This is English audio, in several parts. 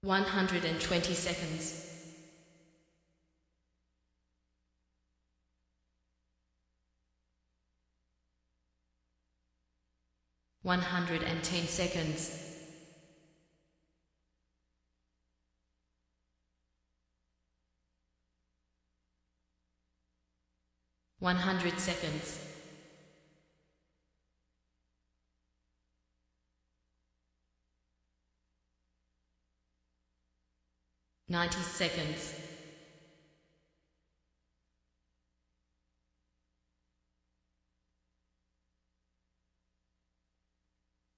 120 seconds. 110 seconds. 100 seconds. 90 seconds.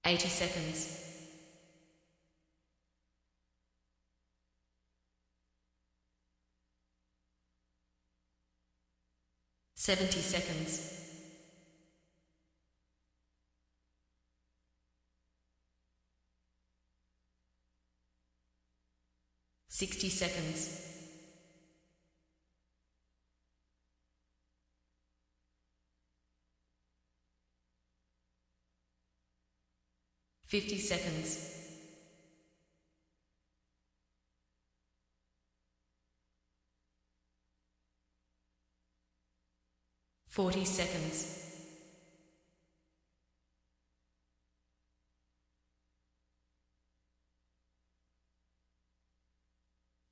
80 seconds. 70 seconds. 60 seconds. 50 seconds. 40 seconds.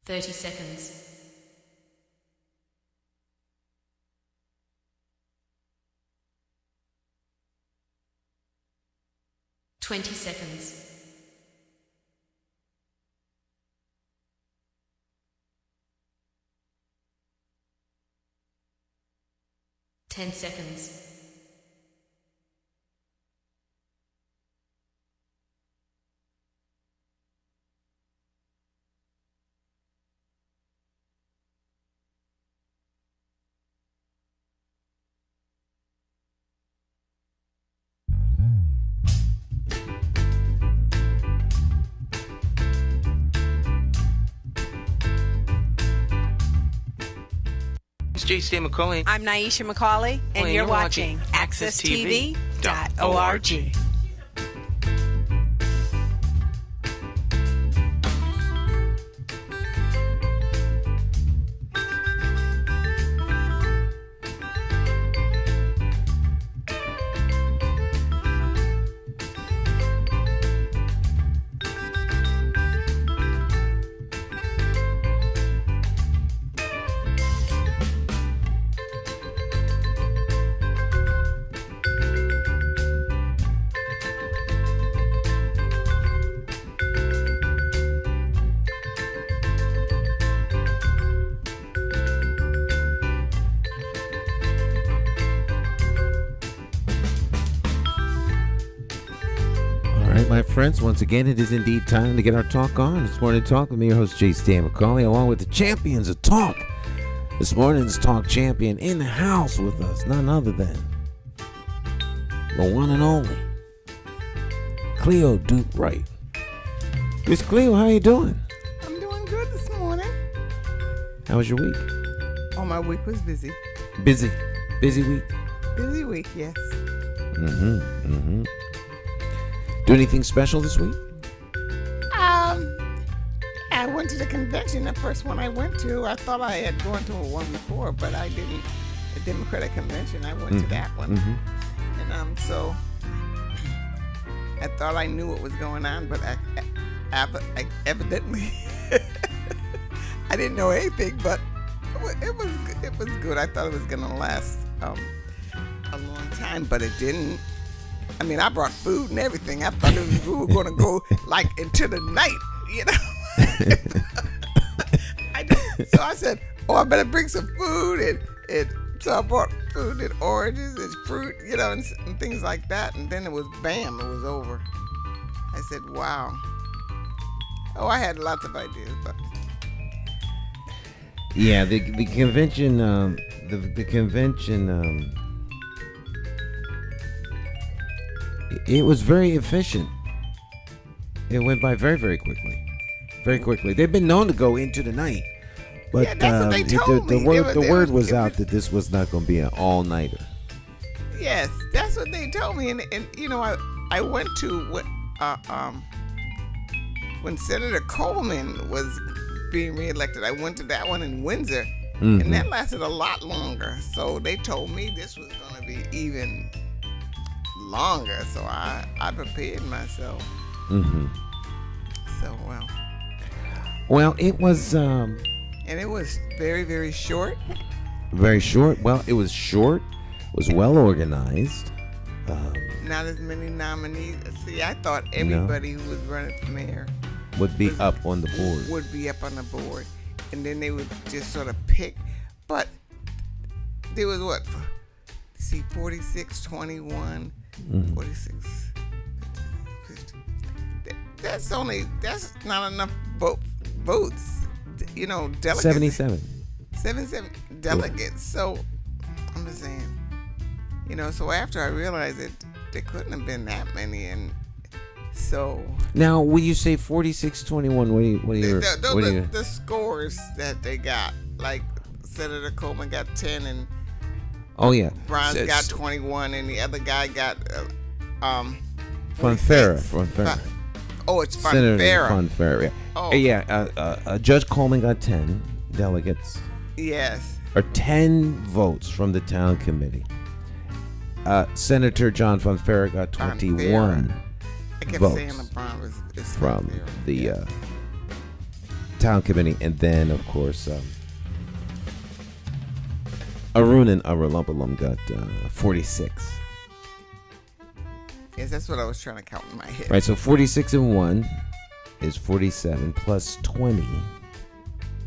30 seconds. 20 seconds. 10 seconds. J. McCauley. I'm Naisha McCauley, and you're watching AccessTV.org. My friends, once again, it is indeed time to get our talk on. This morning talk with me, your host, J. McCauley, along with the champions of talk. This morning's talk champion in the house with us, none other than the one and only Cleo Duke-Wright. Miss Cleo, how you doing? I'm doing good this morning. How was your week? Oh, my week was busy. Busy week? Busy week, yes. Do anything special this week? I went to the convention, the first one I went to. I thought I had gone to one before, but I didn't. The Democratic Convention, I went to that one. And so I thought I knew what was going on, but I evidently I didn't know anything, but it was good. I thought it was going to last a long time, but it didn't. I mean, I brought food and everything. I thought we were going to go like into the night, you know. So I said, "Oh, I better bring some food," and so I brought food and oranges and fruit, you know, and things like that. And then it was bam, it was over. I said, "Wow." Oh, I had lots of ideas, but yeah, the convention, the convention. It was very efficient. It went by very, very quickly. Very quickly. They've been known to go into the night. But yeah, that's what they told me. The word was out that this was not going to be an all-nighter. Yes, that's what they told me. And you know, I went to when Senator Coleman was being reelected, I went to that one in Windsor, and that lasted a lot longer. So they told me this was going to be even longer. So I prepared myself. So, Well, it was and it was very, very short. very short. Well, it was short. Was well organized. Not as many nominees. See, I thought everybody who was running for mayor Would be up on the board. would be up on the board, and then they would just sort of pick. But there was what? See, 46, 21, 46, 50. That's not enough votes. You know, delegates. 77. 77 delegates. So I'm just saying, you know. So after I realized it, there couldn't have been that many, and so. Now, when you say 46-21, what are you? The scores that they got, like Senator Coleman got 10 and Oh yeah, Bronze got 21 and the other guy got Fonfera. Oh, it's Senator Fonfera. Fonfera. Yeah. Oh. Yeah. Judge Coleman got 10 delegates, Yes. or 10 votes from the town committee. Senator John Fonfera got 21 I kept votes saying LeBron is from Fonfera. the town committee, and then of course Arunan Aralumpalum got 46. Yes, that's what I was trying to count in my head. Right, so 46 and 1 is 47, plus 20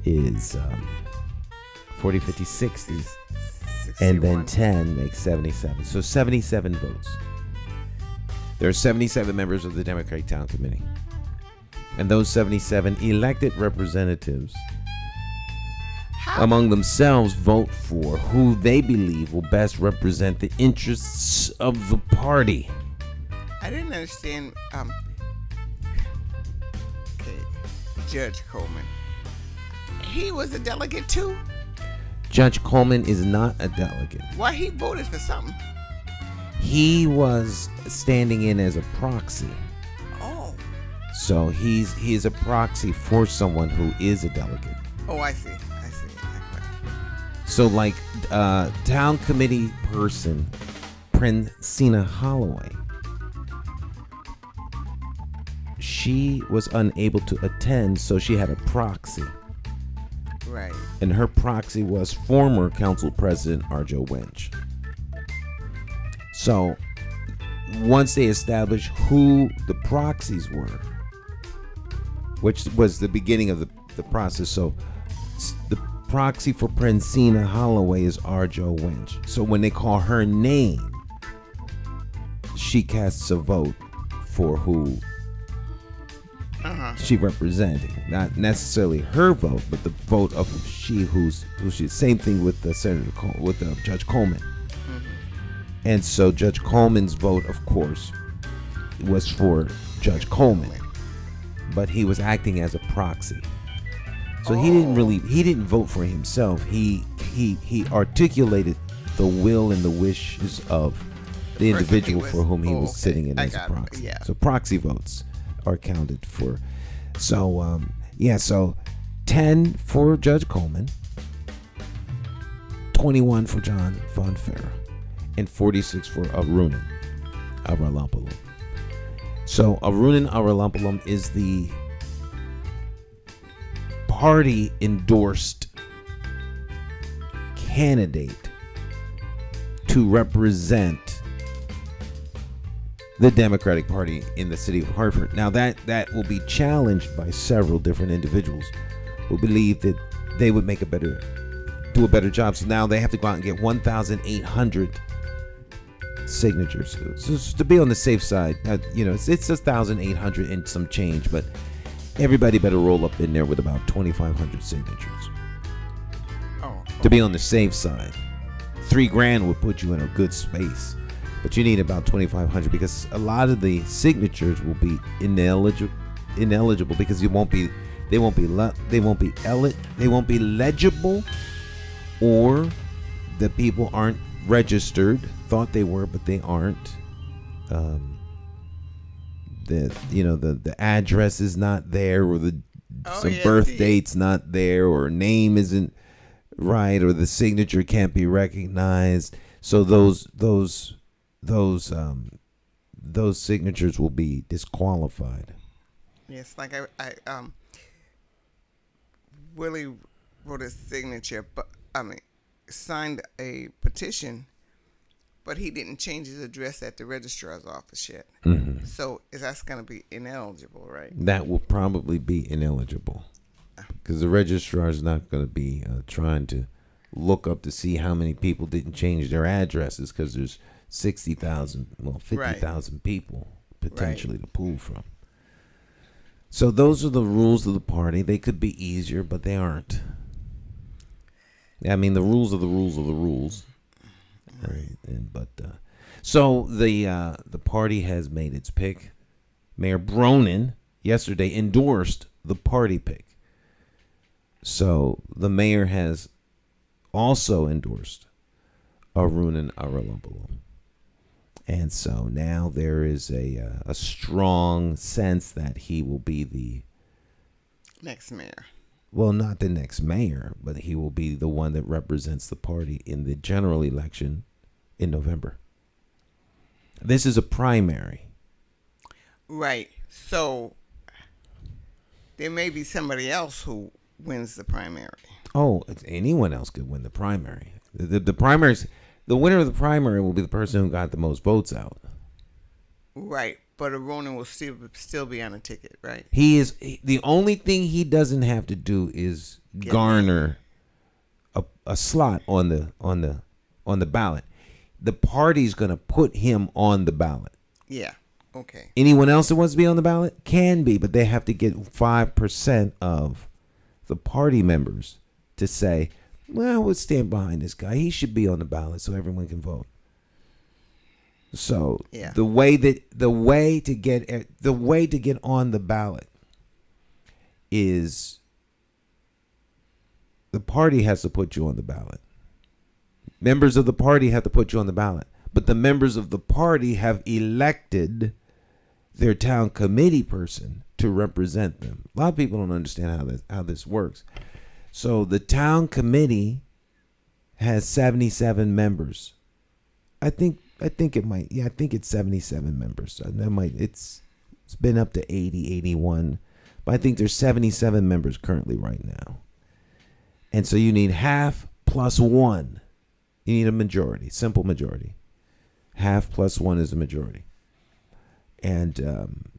is 40, 50, 60. And then 10 makes 77. So 77 votes. There are 77 members of the Democratic Town Committee. And those 77 elected representatives among themselves vote for who they believe will best represent the interests of the party. I didn't understand. Okay, Judge Coleman. He was a delegate too. Judge Coleman is not a delegate. Why he voted for something? He was standing in as a proxy. Oh. So he's a proxy for someone who is a delegate. Oh, I see. So like town committee person Princina Holloway, she was unable to attend, so she had a proxy. Right. And her proxy was former council president Arjo Winch. So once they established who the proxies were, which was the beginning of the process, so the proxy for Princina Holloway is Arjo Winch. So when they call her name, she casts a vote for who she represented. Not necessarily her vote, but the vote of who she. Same thing with the Judge Coleman. And so Judge Coleman's vote, of course, was for Judge Coleman, but he was acting as a proxy. So he didn't vote for himself. He articulated the will and the wishes of the individual for whom he was sitting in as a proxy. Yeah. So proxy votes are counted for. So so 10 for Judge Coleman, 21 for John Fonfera, and 46 for Arunan Aralumpalum. So Arunan Aralumpalum is the party endorsed candidate to represent the Democratic Party in the city of Hartford. Now that will be challenged by several different individuals who believe that they would do a better job. So now they have to go out and get 1,800 signatures. So to be on the safe side, it's 1,800 and some change, but everybody better roll up in there with about 2,500 signatures. To be on the safe side. $3,000 would put you in a good space, but you need about 2,500 because a lot of the signatures will be ineligible because they won't be legible, or the people aren't registered. Thought they were, but they aren't. the address is not there, or some yes, birth date's not there, or name isn't right, or the signature can't be recognized. So those signatures will be disqualified. Yes, like I Willie wrote his signature, but signed a petition, but he didn't change his address at the registrar's office yet. Mm-hmm. So that's going to be ineligible, right? That will probably be ineligible because the registrar is not going to be trying to look up to see how many people didn't change their addresses, because there's 50,000 people potentially to pull from. So those are the rules of the party. They could be easier, but they aren't. I mean, the rules are the rules of the rules. Right. So the party has made its pick. Mayor Bronin yesterday endorsed the party pick. So the mayor has also endorsed Arunan Aralambolu. And so now there is a strong sense that he will be the next mayor. Well, not the next mayor, but he will be the one that represents the party in the general election in November. This is a primary. Right. So there may be somebody else who wins the primary. Oh, anyone else could win the primary. The primaries. The winner of the primary will be the person who got the most votes out. Right, but Arunan will still be on a ticket, right? The only thing he doesn't have to do is garner a slot on the ballot. The party's going to put him on the ballot. Yeah. Okay. Anyone else that wants to be on the ballot can be, but they have to get 5% of the party members to say, well, we'll stand behind this guy. He should be on the ballot so everyone can vote. So the way to get on the ballot is the party has to put you on the ballot. Members of the party have to put you on the ballot, but the members of the party have elected their town committee person to represent them. A lot of people don't understand how this works. So the town committee has 77 members. I think it might. Yeah, I think it's 77 members. It's been up to 80, 81, but I think there's 77 members currently right now. And so you need half plus one. You need a majority, simple majority. Half plus one is a majority. And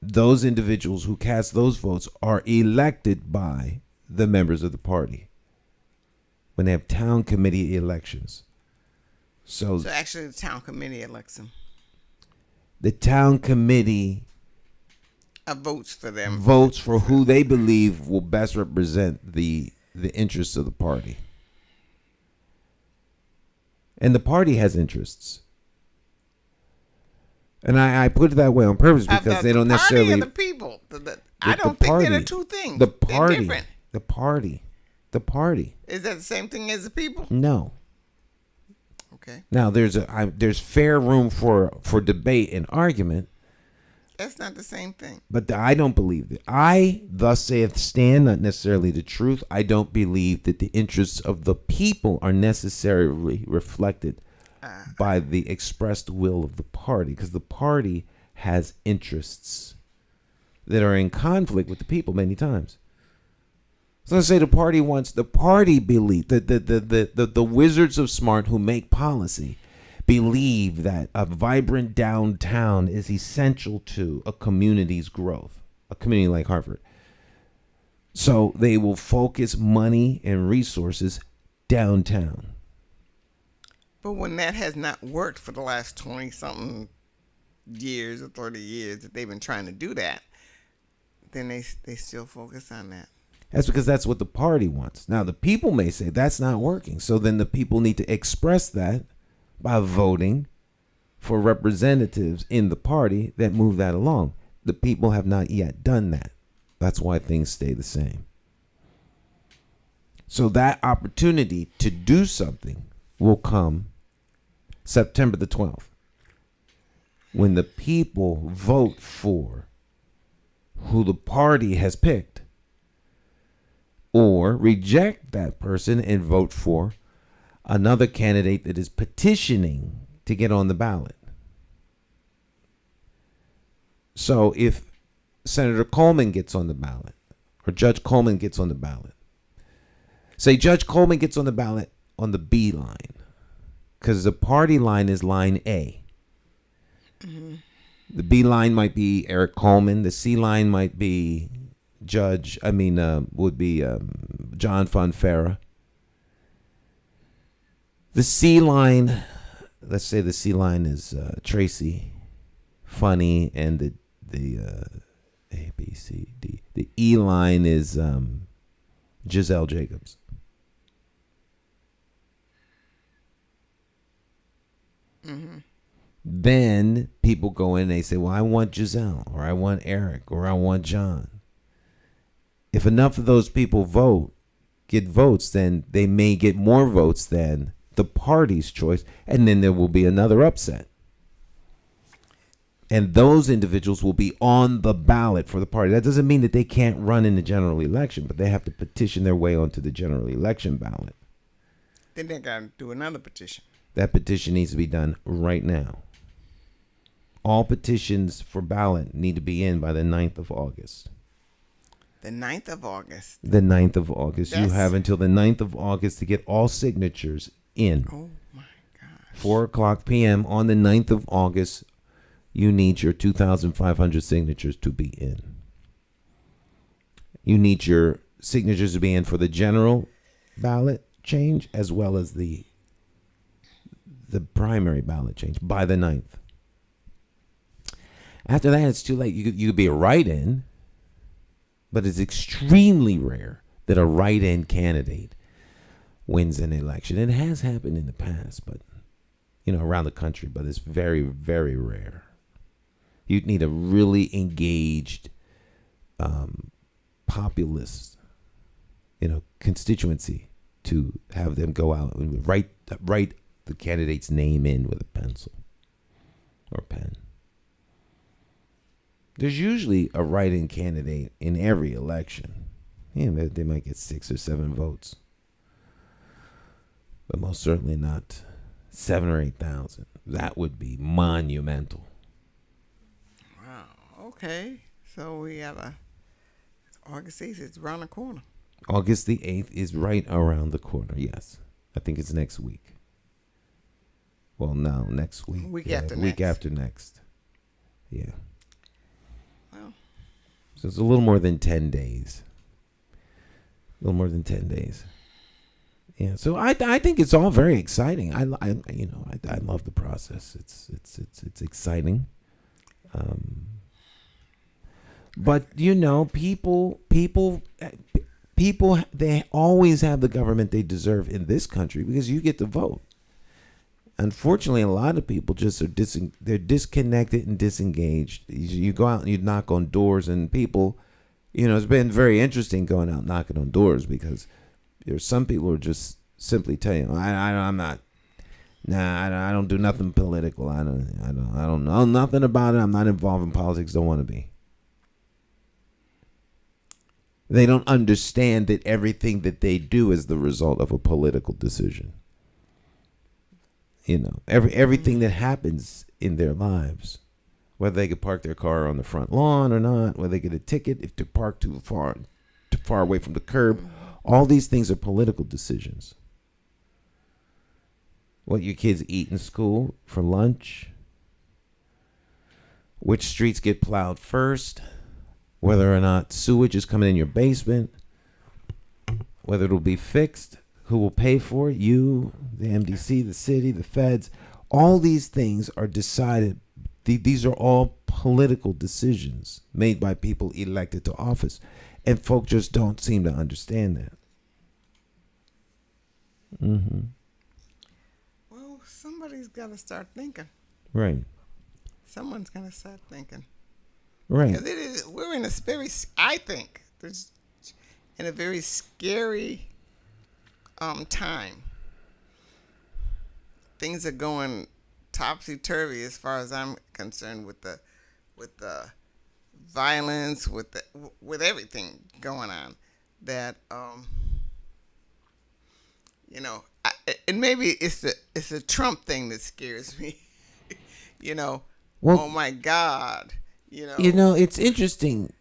those individuals who cast those votes are elected by the members of the party when they have town committee elections. So actually the town committee elects them. The town committee votes for them. Votes for who they believe will best represent the interests of the party. And the party has interests. And I put it that way on purpose because they don't necessarily. The party and the people. I don't think they're the two things. The party. They're different. The party. Is that the same thing as the people? No. Okay. Now there's fair room for debate and argument. That's not the same thing. But I don't believe that. I thus saith stand, not necessarily the truth. I don't believe that the interests of the people are necessarily reflected by the expressed will of the party, because the party has interests that are in conflict with the people many times. So let's say the party believe that the wizards of smart who make policy believe that a vibrant downtown is essential to a community's growth, a community like Hartford. So they will focus money and resources downtown. But when that has not worked for the last 20-something years or 30 years that they've been trying to do that, then they still focus on that. That's because that's what the party wants. Now, the people may say that's not working. So then the people need to express that by voting for representatives in the party that move that along. The people have not yet done that. That's why things stay the same. So that opportunity to do something will come September the 12th. when the people vote for who the party has picked, or reject that person and vote for another candidate that is petitioning to get on the ballot. So if Senator Coleman gets on the ballot, or Judge Coleman gets on the ballot, say Judge Coleman gets on the ballot on the B line, because the party line is line A. Mm-hmm. The B line might be Eric Coleman. The C line might be John Fonfara. The C line, let's say the C line is Tracy, Funny, and the A, B, C, D. The E line is Giselle Jacobs. Mm-hmm. Then people go in and they say, well, I want Giselle, or I want Eric, or I want John. If enough of those people get votes, then they may get more votes than the party's choice, and then there will be another upset. And those individuals will be on the ballot for the party. That doesn't mean that they can't run in the general election, but they have to petition their way onto the general election ballot. Then they got to do another petition. That petition needs to be done right now. All petitions for ballot need to be in by the 9th of August. The 9th of August. The 9th of August. You have until the 9th of August to get all signatures in. Oh, my gosh. 4 o'clock p.m. on the 9th of August, you need your 2,500 signatures to be in. You need your signatures to be in for the general ballot change as well as the primary ballot change by the 9th. After that, it's too late. You could be a write-in, but it's extremely rare that a write-in candidate wins an election. It has happened in the past, but around the country, but it's very, very rare. You'd need a really engaged populist, constituency to have them go out and write the candidate's name in with a pencil or pen. There's usually a write-in candidate in every election. They might get 6 or 7 votes, but most certainly not 7,000 or 8,000. That would be monumental. Wow. Okay. So we have August 8th is around the corner. August the 8th is right around the corner. Yes, I think it's next week. Well, no, next week. Week after next. Week after next. Yeah. Well. So it's a little more than 10 days. A little more than 10 days. Yeah. So I think it's all very exciting. I love the process. It's exciting. But people they always have the government they deserve in this country because you get to vote. Unfortunately, a lot of people just are they're disconnected and disengaged. You go out and you knock on doors, and people, it's been very interesting going out knocking on doors because there's some people who are just simply telling you, I don't do nothing political. I don't know nothing about it. I'm not involved in politics. Don't want to be. They don't understand that everything that they do is the result of a political decision. Everything that happens in their lives, whether they could park their car on the front lawn or not, whether they get a ticket if they park too far away from the curb, all these things are political decisions. What your kids eat in school for lunch, which streets get plowed first, whether or not sewage is coming in your basement, whether it'll be fixed, who will pay for it, you, the MDC, the city, the feds. All these things are decided. These are all political decisions made by people elected to office. And folk just don't seem to understand that. Mm-hmm. Well, somebody's got to start thinking. Right. Someone's going to start thinking. Right. Because we're in a very scary time. Things are going topsy-turvy as far as I'm concerned with the violence, with everything going on. That and maybe it's the Trump thing that scares me. Well, oh my God, it's interesting.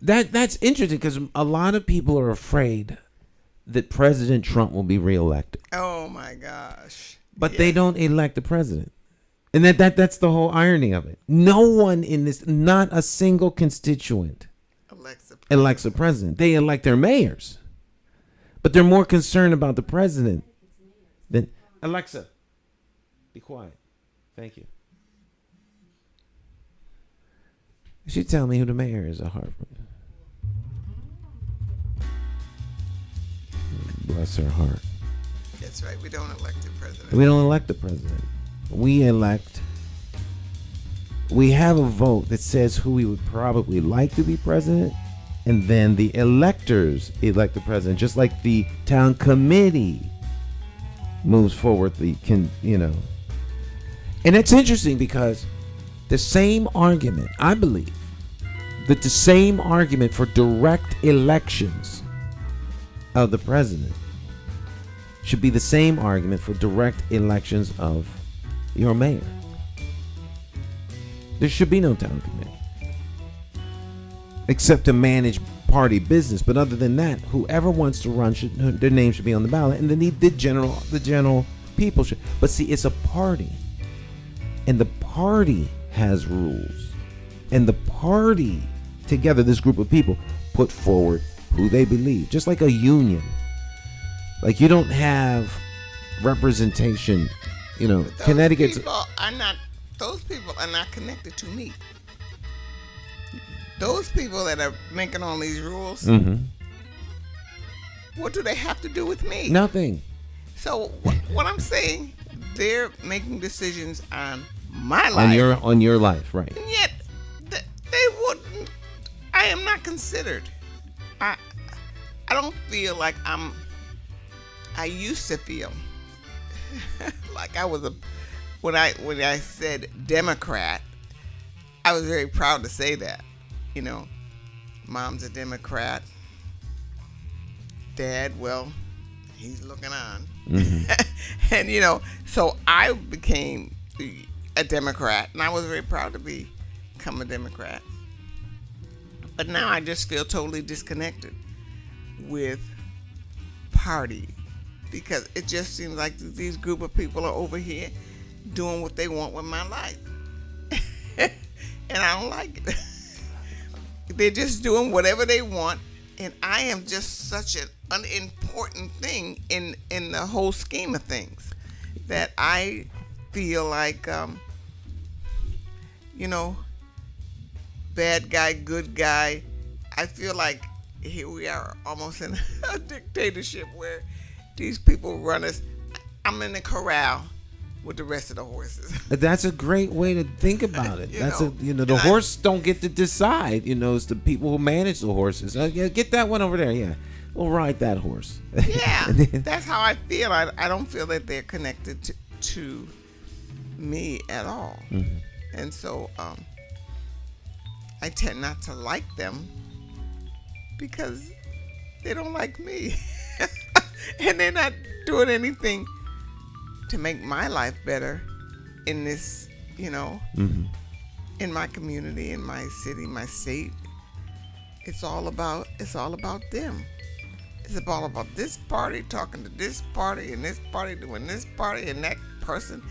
That's interesting because a lot of people are afraid that President Trump will be reelected. Oh my gosh! But they don't elect the president, and that's the whole irony of it. No one in this, not a single constituent, elects a president. They elect their mayors, but they're more concerned about the president than Alexa. Be quiet. Thank you. She tell me who the mayor is at Hartford. Bless her heart. That's right. We don't elect the president. We don't elect the president. We have a vote that says who we would probably like to be president, and then the electors elect the president, just like the town committee moves forward and it's interesting because the same argument, I believe, that the same argument for direct elections of the president should be the same argument for direct elections of your mayor. There should be no town committee except to manage party business. But other than that, whoever wants to run, their name should be on the ballot, and then the general people should. But see, it's a party, and the party has rules, and the party together, this group of people, put forward who they believe, just like a union. Like you don't have representation, Connecticut's. Those people are not connected to me. Those people that are making all these rules, what do they have to do with me? Nothing. So what I'm saying, they're making decisions on my life. On your life, right? And yet they wouldn't. I am not considered. I don't feel like I used to feel like I was when I said Democrat, I was very proud to say that. Mom's a Democrat. Dad, well, he's looking on. And so I became a Democrat, and I was very proud to become a Democrat. But now I just feel totally disconnected with party, because it just seems like these group of people are over here doing what they want with my life. And I don't like it. They're just doing whatever they want, and I am just such an unimportant thing in the whole scheme of things that I feel like bad guy, good guy. I feel like here we are almost in a dictatorship where these people run us. I'm in the corral with the rest of the horses. That's a great way to think about it. The horse don't get to decide. It's the people who manage the horses. Get that one over there. Yeah, we'll ride that horse. Yeah, that's how I feel. I don't feel that they're connected to me at all. And so I tend not to like them because they don't like me. And they're not doing anything to make my life better in this, in my community, in my city, my state. It's all about them. It's all about this party talking to this party and this party doing this party, and that person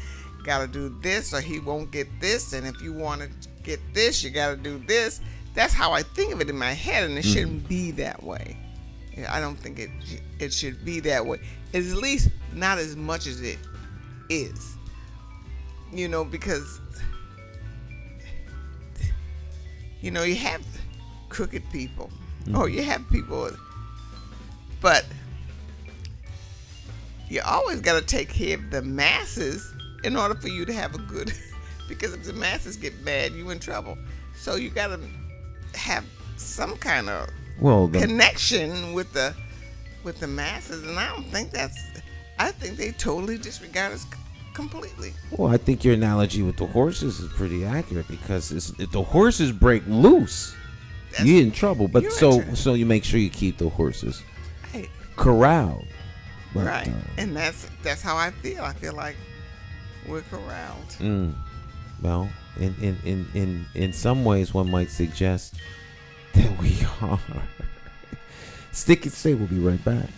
got to do this or he won't get this, and if you want to get this, you got to do this. That's how I think of it in my head, and it shouldn't be that way. I don't think it should be that way. At least not as much as it is. Because you have crooked people. Oh, you have people, but you always got to take care of the masses in order for you to have a good. Because if the masses get bad, you in trouble. So you got to have some kind of connection with the masses, and I don't think I think they totally disregard us completely. Well, I think your analogy with the horses is pretty accurate because if the horses break loose, you're in trouble. But so you make sure you keep the horses right. corralled. But, right, and that's how I feel. I feel like we're corralled. Well, in some ways, one might suggest that we are. Stick and Stay. We'll be right back.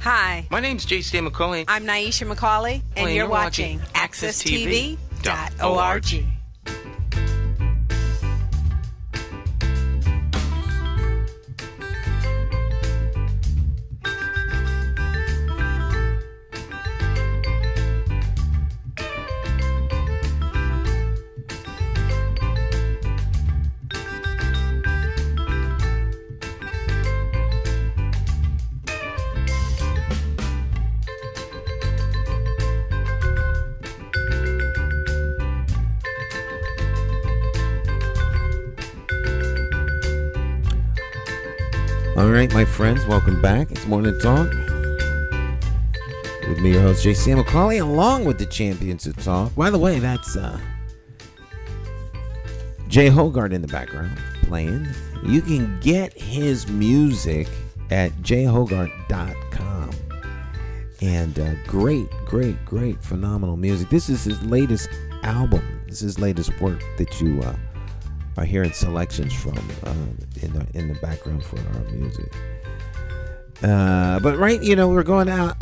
Hi, My name's J. Stan McCauley. I'm Naisha McCauley, and you're watching AccessTV.org. All right, my friends, welcome back. It's Morning Talk with me, your host, J. Sam McCauley, along with the champions of talk. By the way, that's Jay Hogarth in the background playing. You can get his music at jhogarth.com. And great, phenomenal music. This is his latest album. This is his latest work that you are hearing selections from in the background for our music. But right, we're going out.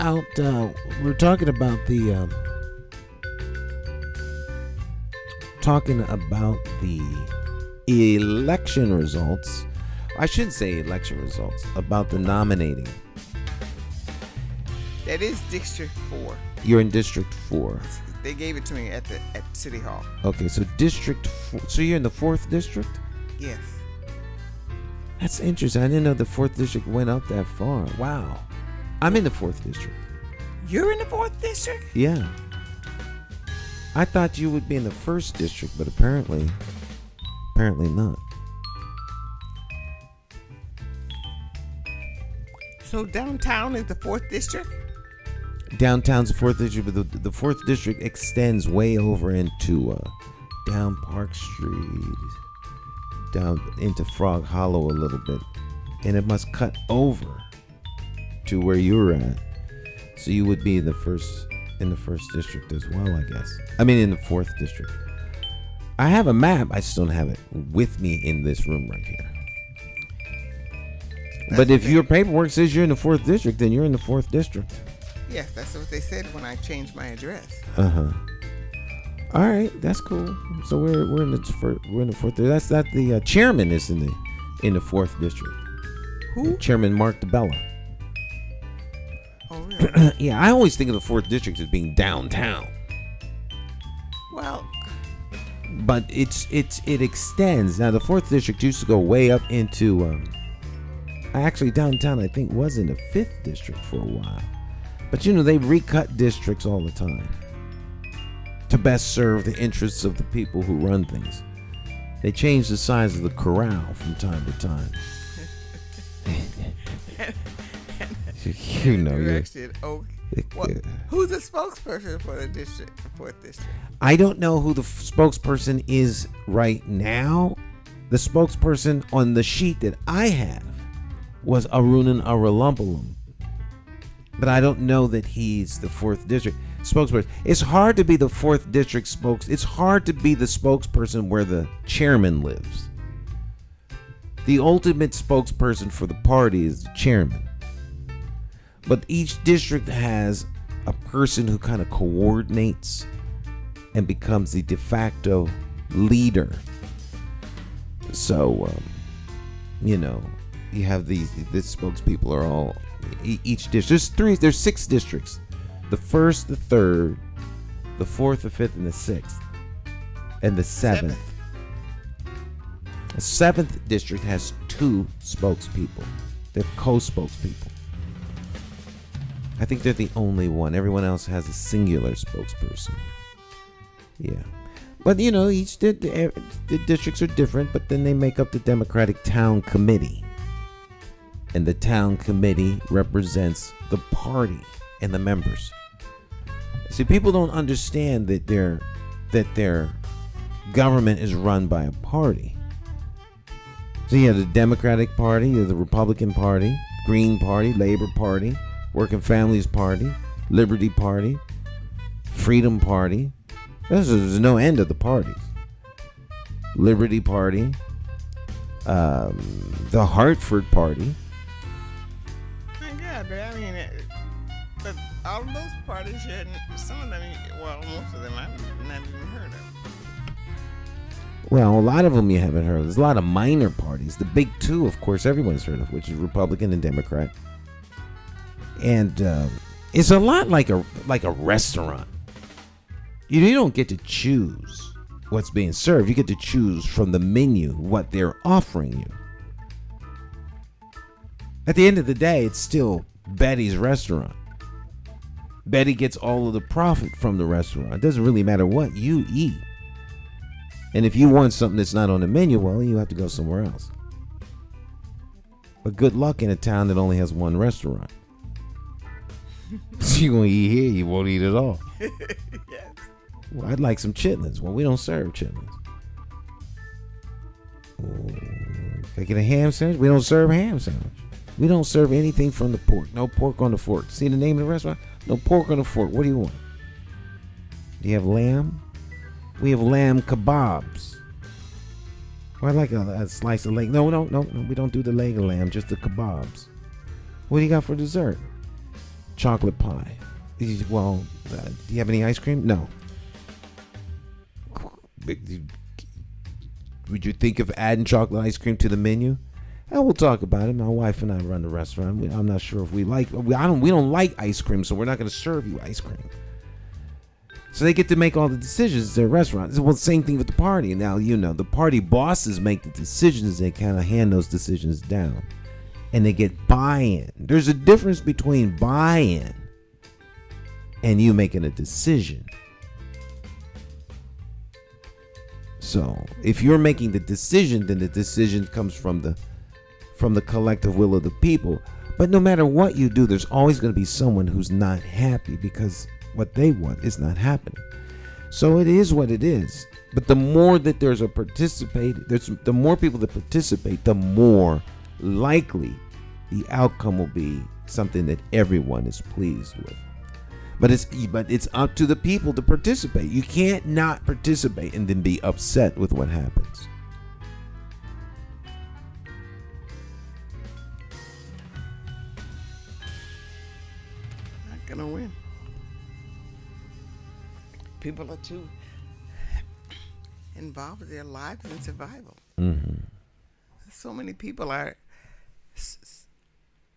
We're talking about the election results. I shouldn't say election results. About the nominating. That is District 4. You're in District 4. They gave it to me at City Hall. Okay, so District 4. So you're in the 4th District? Yes. That's interesting. I didn't know the 4th District went up that far. Wow. I'm in the 4th District. You're in the 4th District? Yeah. I thought you would be in the 1st District, but apparently not. So downtown is the 4th District? Downtown's the 4th District, but the 4th District extends way over into down Park Street, down into Frog Hollow a little bit, and it must cut over to where you're at. So you would be in the first district as well, I guess. I mean, in the 4th District. I have a map. I just don't have it with me in this room right here. But if your paperwork says you're in the 4th District, then you're in the 4th District. Yes, that's what they said when I changed my address. All right, that's cool. So we're in the 4th. That's not the chairman is in the 4th District. Who? Chairman Mark DeBella. Oh, really? Yeah, I always think of the 4th District as being downtown. but it extends. Now the 4th district used to go way up into actually downtown. I think was in the 5th district for a while, but they recut districts all the time to best serve the interests of the people who run things. They change the size of the corral from time to time. Who's the spokesperson for the district, the 4th district? I don't know who the spokesperson is right now. The spokesperson on the sheet that I have was Arunan Arulampalum, but I don't know that he's the 4th district spokesperson. It's hard to be the 4th district It's hard to be the spokesperson where the chairman lives. The ultimate spokesperson for the party is the chairman. But each district has a person who kind of coordinates and becomes the de facto leader. So, you have the spokespeople are all each district. There's 6 districts: the 1st, the 3rd, the 4th, the 5th, and the 6th, and the 7th. The 7th district has 2 spokespeople. They're co-spokespeople. I think they're the only one. Everyone else has a singular spokesperson. Yeah. But, each the districts are different, but then they make up the Democratic Town Committee. And the Town Committee represents the party and the members. See, people don't understand that their government is run by a party. So you have the Democratic Party, you have the Republican Party, Green Party, Labor Party, Working Families Party, Liberty Party, Freedom Party. There's no end of the parties. Liberty Party, the Hartford Party. My God, but but all of those parties, some of them, most of them I've never even heard of. Well, a lot of them you haven't heard of. There's a lot of minor parties. The big 2, of course, everyone's heard of, which is Republican and Democrat. And it's a lot like a restaurant. You don't get to choose what's being served. You get to choose from the menu what they're offering you. At the end of the day, it's still Betty's restaurant. Betty gets all of the profit from the restaurant. It doesn't really matter what you eat. And if you want something that's not on the menu, well, you have to go somewhere else. But good luck in a town that only has one restaurant. So you're going to eat here, you won't eat at all. Yes. Well, I'd like some chitlins. Well, we don't serve chitlins. Can I get a ham sandwich? We don't serve ham sandwich. We don't serve anything from the pork. No pork on the fork. See the name of the restaurant? No pork on the fork. What do you want? Do you have lamb? We have lamb kebabs. Well, I'd like a slice of leg. No, we don't do the leg of lamb, just the kebabs. What do you got for dessert? Chocolate pie. Well, do you have any ice cream? No. Would you think of adding chocolate ice cream to the menu? And we'll talk about it. My wife and I run the restaurant. I'm not sure if we don't like ice cream, so we're not going to serve you ice cream. So they get to make all the decisions at their restaurant. Well, same thing with the party. Now, the party bosses make the decisions. They kind of hand those decisions down. And they get buy-in. There's a difference between buy-in and you making a decision. So if you're making the decision, then the decision comes from the collective will of the people. But no matter what you do, there's always going to be someone who's not happy because what they want is not happening. So it is what it is. But the more that the more people that participate, the more likely the outcome will be something that everyone is pleased with. But it's up to the people to participate. You can't not participate and then be upset with what happens. Not gonna win. People are too involved with their lives and survival. Mm-hmm. So many people are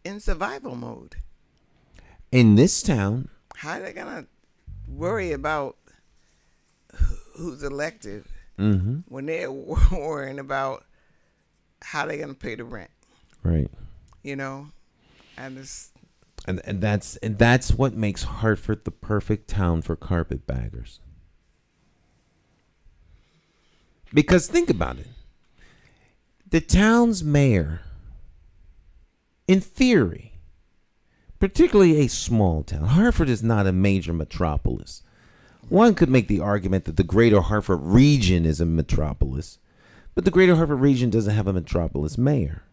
in survival mode. In this town, how are they gonna worry about who's elected when they're worrying about how they're going to pay the rent. Right. You know, and it's And that's what makes Hartford the perfect town for carpetbaggers. Because think about it. The town's mayor, in theory, particularly a small town, Hartford is not a major metropolis. One could make the argument that the greater Hartford region is a metropolis, but the greater Hartford region doesn't have a metropolis mayor.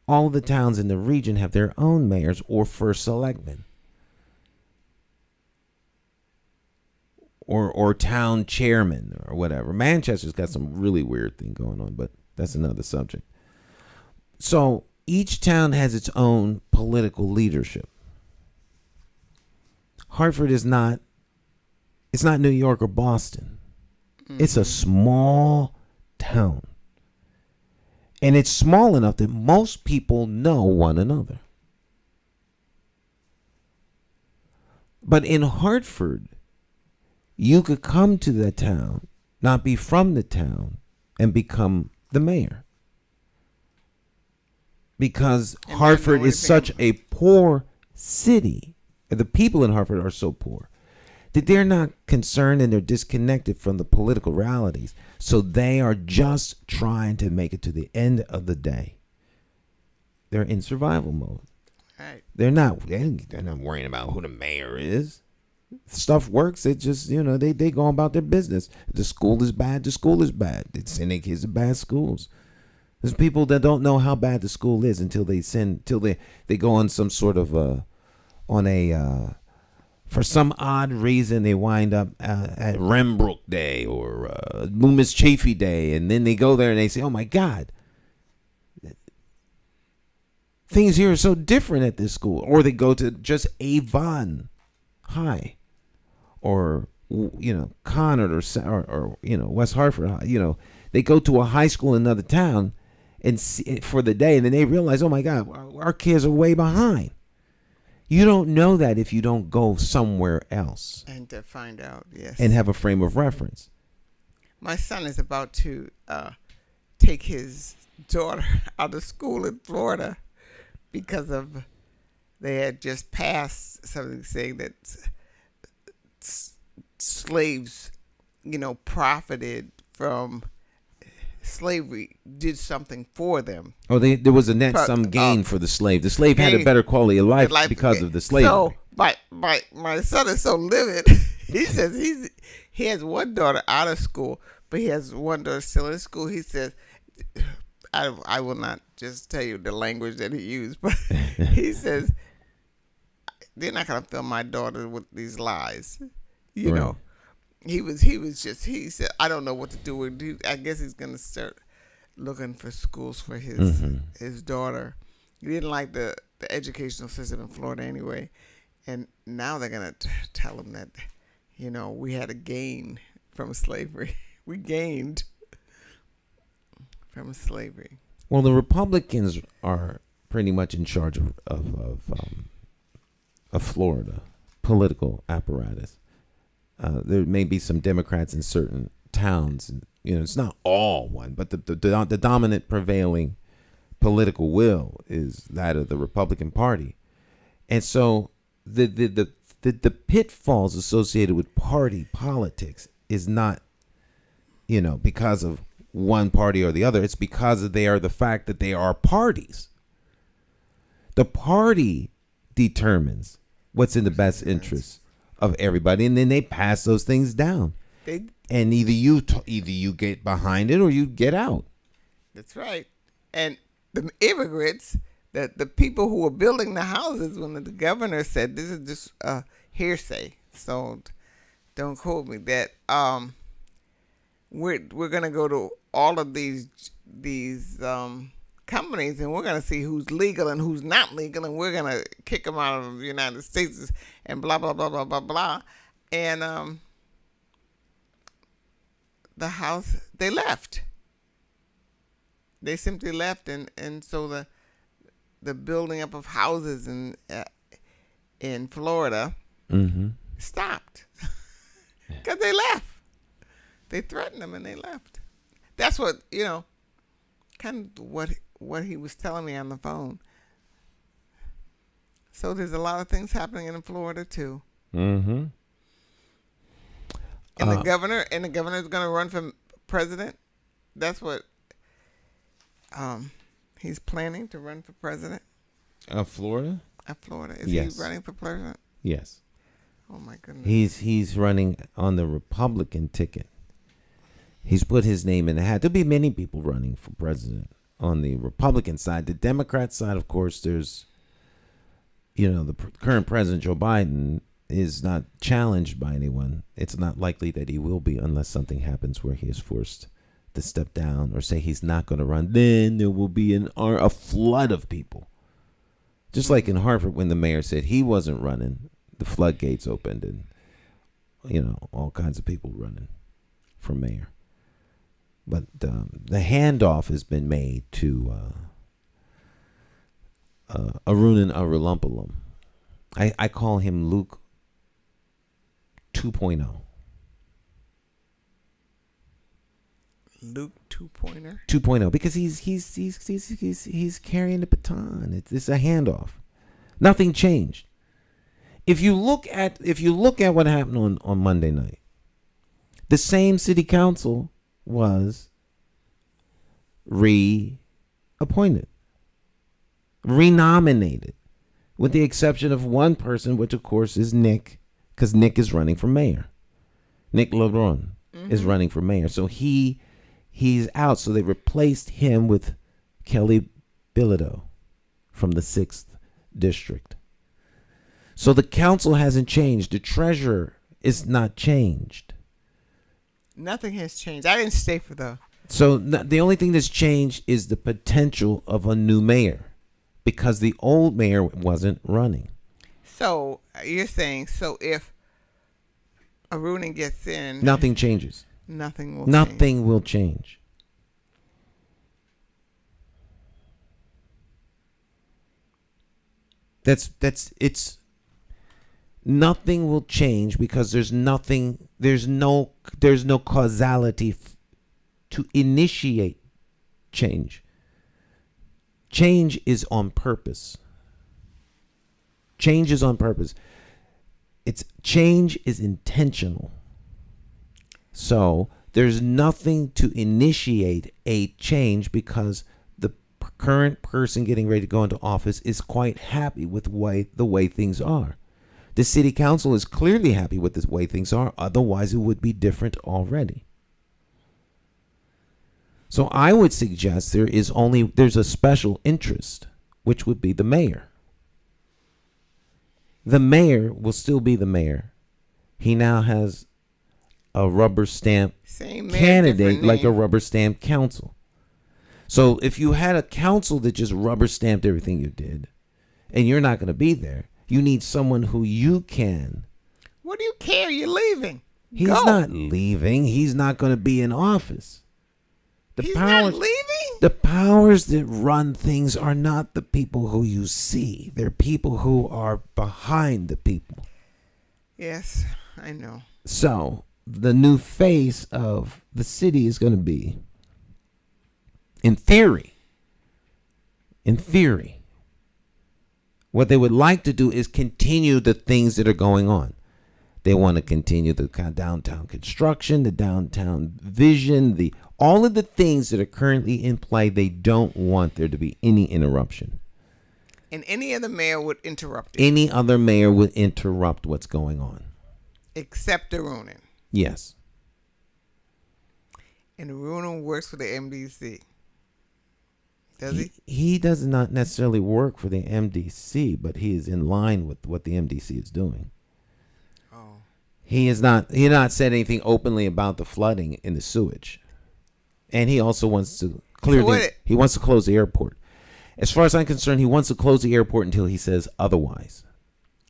All of the towns in the region have their own mayors or first selectmen. Or town chairman or whatever. Manchester's got some really weird thing going on, but that's another subject. So each town has its own political leadership. Hartford is not, it's not New York or Boston. It's a small town. And it's small enough that most people know one another. But in Hartford, you could come to the town, not be from the town, and become the mayor. Because Hartford is such a poor city. The people in Hartford are so poor that they're not concerned and they're disconnected from the political realities. So they are just trying to make it to the end of the day. They're in survival mode. right. They're not worrying about who the mayor is. Stuff works. It just, they go about their business. The school is bad. The school is bad. They send their kids to bad schools. There's people that don't know how bad the school is until they go on some sort of for some odd reason they wind up at Rembrook Day or Loomis Chaffee Day, and then they go there and they say, "Oh my God, things here are so different at this school." Or they go to just Avon High, or Conard or West Hartford High. They go to a high school in another town and see, for the day, and then they realize, "Oh my God, our kids are way behind." You don't know that if you don't go somewhere else And to find out, yes. and have a frame of reference. My son is about to take his daughter out of school in Florida because of they had just passed something saying that slaves, profited from slavery, did something for them. Oh, there was a net sum gain for the slave. The slave had a better quality of life because of the slavery. So my son is so livid. He says he has one daughter out of school, but he has one daughter still in school. He says, I will not just tell you the language that he used, but he says, they're not going to fill my daughter with these lies. You Right. know, he said, I don't know what to do with it. I guess he's going to start looking for schools for his daughter. He didn't like the educational system in Florida anyway. And now they're going to tell him that, we had a gain from slavery. We gained from slavery. Well, the Republicans are pretty much in charge of Florida political apparatus. There may be some Democrats in certain towns. It's not all one, but the dominant prevailing political will is that of the Republican Party, and so the pitfalls associated with party politics is not, because of one party or the other. It's because they are the fact that they are parties. The party determines what's in the best interest of everybody, and then they pass those things down. And either you get behind it or you get out. That's right. And the immigrants, the people who were building the houses, when the governor said, this is just hearsay, so don't quote me, that we're gonna go to all of these companies, and we're going to see who's legal and who's not legal, and we're going to kick them out of the United States and blah, blah, blah, blah, blah, blah. And the house, they left. They simply left, and so the building up of houses in Florida stopped because they left. They threatened him and they left. That's what, kind of what he was telling me on the phone. So there's a lot of things happening in Florida too. Mm-hmm. And the governor's going to run for president. That's what he's planning to run for president. Of Florida? Of Florida. Is Yes. he running for president? Yes. Oh my goodness. He's running on the Republican ticket. He's put his name in the hat. There'll be many people running for president on the Republican side. The Democrat side, of course, there's, the current president, Joe Biden, is not challenged by anyone. It's not likely that he will be unless something happens where he is forced to step down or say he's not going to run. Then there will be a flood of people. Just like in Hartford when the mayor said he wasn't running, the floodgates opened and, all kinds of people running for mayor. But the handoff has been made to Arunan Arulampalum. I call him Luke 2.0. Luke 2.0. 2.0 because he's carrying the baton. It's a handoff. Nothing changed. If you look at what happened on Monday night, the same city council was reappointed, renominated, with the exception of one person, which of course is Nick, because Nick is running for mayor. Nick LeBron is running for mayor, so he's out. So they replaced him with Kelly Bilodeau from the 6th district. So the council hasn't changed. The treasurer is not changed. Nothing has changed. I didn't stay for the. So the only thing that's changed is the potential of a new mayor, because the old mayor wasn't running. So you're saying, if Arunan gets in, Nothing changes. nothing will Nothing will change. It's nothing will change because there's no causality to initiate change. Change is on purpose. Change is on purpose. Change is intentional. So there's nothing to initiate a change because the current person getting ready to go into office is quite happy with the way things are. The city council is clearly happy with the way things are. Otherwise, it would be different already. So I would suggest there's a special interest, which would be the mayor. The mayor will still be the mayor. He now has a rubber stamp candidate, like a rubber stamp council. So if you had a council that just rubber stamped everything you did, and you're not going to be there, you need someone who you can. What do you care? You're leaving. He's not leaving. He's not going to be in office. He's not leaving? The powers that run things are not the people who you see. They're people who are behind the people. Yes, I know. So the new face of the city is going to be, in theory, what they would like to do is continue the things that are going on. They want to continue the downtown construction, the downtown vision, all of the things that are currently in play. They don't want there to be any interruption. And any other mayor would interrupt it. Any other mayor would interrupt what's going on. Except Arunan. Yes. And Arunan works for the MDC. Does he? He does not necessarily work for the MDC, but he is in line with what the MDC is doing. Oh. He has not said anything openly about the flooding in the sewage. And he also wants to he wants to close the airport. As far as I'm concerned, he wants to close the airport until he says otherwise.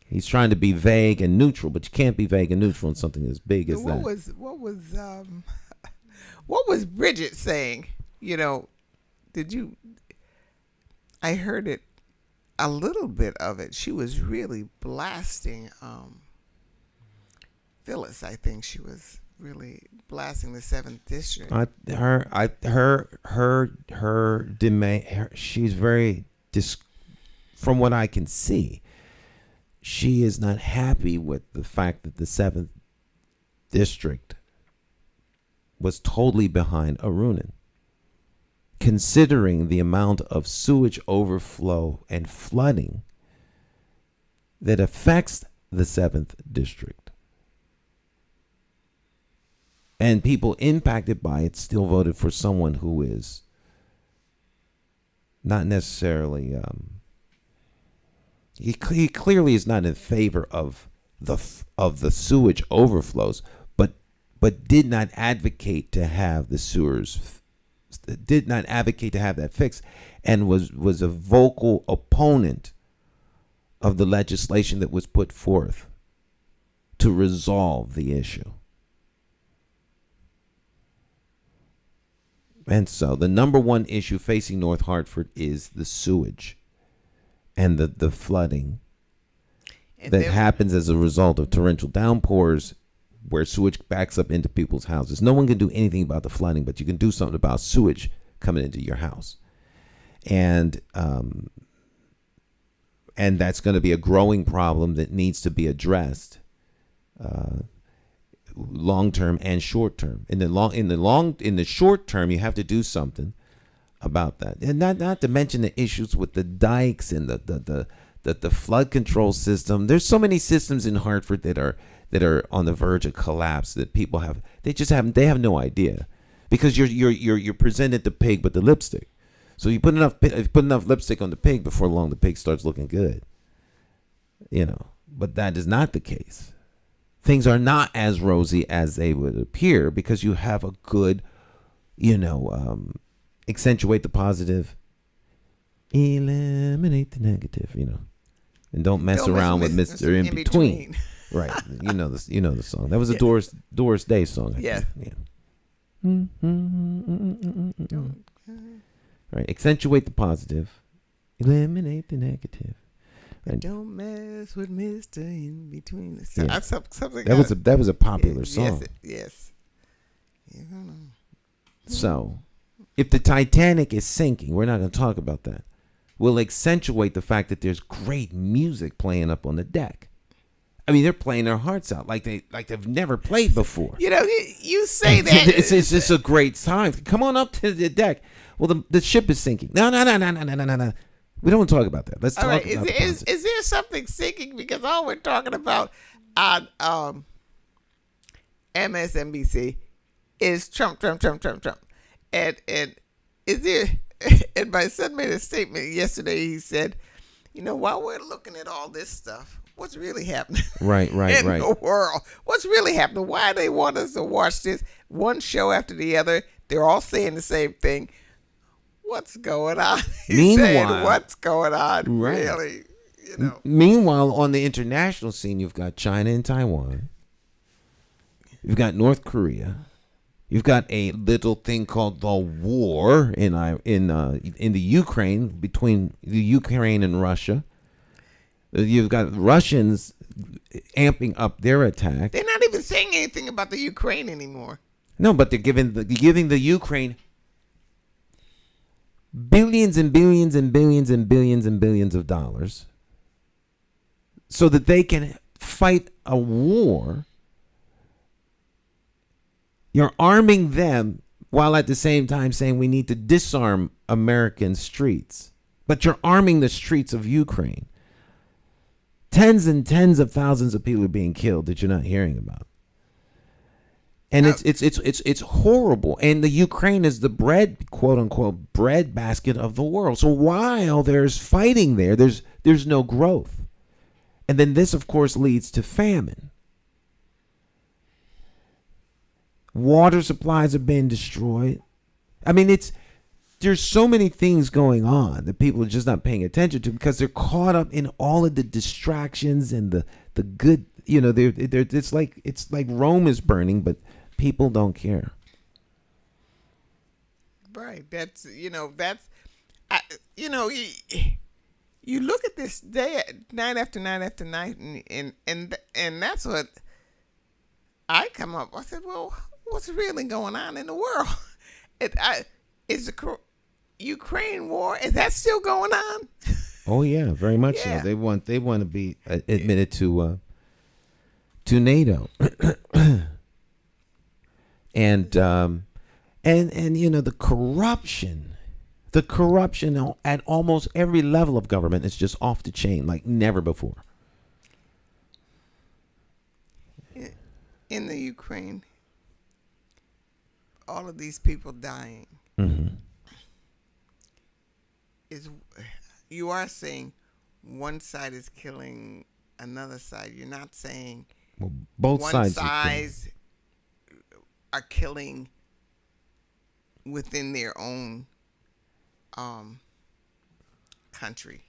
He's trying to be vague and neutral, but you can't be vague and neutral in something as big as that. What was Bridget saying? I heard it, a little bit of it. She was really blasting Phyllis. I think she was really blasting the 7th district. She's very from what I can see, she is not happy with the fact that the 7th district was totally behind Arunin, considering the amount of sewage overflow and flooding that affects the 7th district. And people impacted by it still voted for someone who is not necessarily, he clearly is not in favor of the sewage overflows, but did not advocate to have the sewers, did not advocate to have that fixed, and was a vocal opponent of the legislation that was put forth to resolve the issue. And so the number one issue facing North Hartford is the sewage and the flooding that happens as a result of torrential downpours where sewage backs up into people's houses. No one can do anything about the flooding, but you can do something about sewage coming into your house. And that's going to be a growing problem that needs to be addressed long term and short term. In the short term, you have to do something about that, and not to mention the issues with the dikes and the flood control system. There's so many systems in Hartford that are on the verge of collapse that people have. They have no idea, because you're presented the pig with the lipstick. So you put enough lipstick on the pig, before long the pig starts looking good. But that is not the case. Things are not as rosy as they would appear, because you have a good, accentuate the positive, eliminate the negative, and don't mess around with Mr. In Between. Right. You know the song. That was a Doris Day song. Yeah. Right. Accentuate the positive, eliminate the negative. And don't mess with Mr. In Between. Yeah. Something that was a popular song. Yes. So, if the Titanic is sinking, we're not going to talk about that. We'll accentuate the fact that there's great music playing up on the deck. I mean, they're playing their hearts out like they've never played before. You say that it's just a great time. Come on up to the deck. Well, the ship is sinking. No. We don't want to talk about that. Let's talk about is there something sinking? Because all we're talking about on MSNBC is Trump. And is there? And my son made a statement yesterday. He said, while we're looking at all this stuff, what's really happening? Right. in the world? What's really happening? Why they want us to watch this one show after the other? They're all saying the same thing. What's going on? Meanwhile, what's going on? Right. Really, Meanwhile, on the international scene, you've got China and Taiwan. You've got North Korea. You've got a little thing called the war in the Ukraine, between the Ukraine and Russia. You've got Russians amping up their attack. They're not even saying anything about the Ukraine anymore. No, but they're giving the Ukraine billions and billions and billions and billions and billions of dollars so that they can fight a war. You're arming them while at the same time saying we need to disarm American streets. But you're arming the streets of Ukraine. Tens and tens of thousands of people are being killed that you're not hearing about. And it's horrible. And the Ukraine is the quote unquote bread basket of the world. So while there's fighting there's no growth. And then this, of course, leads to famine. Water supplies are being destroyed. I mean, there's so many things going on that people are just not paying attention to because they're caught up in all of the distractions and the good. It's like Rome is burning, but people don't care. Right. You look at this day, night after night after night, and that's what I come up. I said, well, what's really going on in the world? Is the Ukraine war, is that still going on? Oh yeah, very much Yeah. so. They want to be admitted to NATO, and you know the corruption at almost every level of government is just off the chain like never before. In the Ukraine, all of these people dying. Mm-hmm. You are saying one side is killing another side. You're not saying Well, both one sides sides are killing within their own country.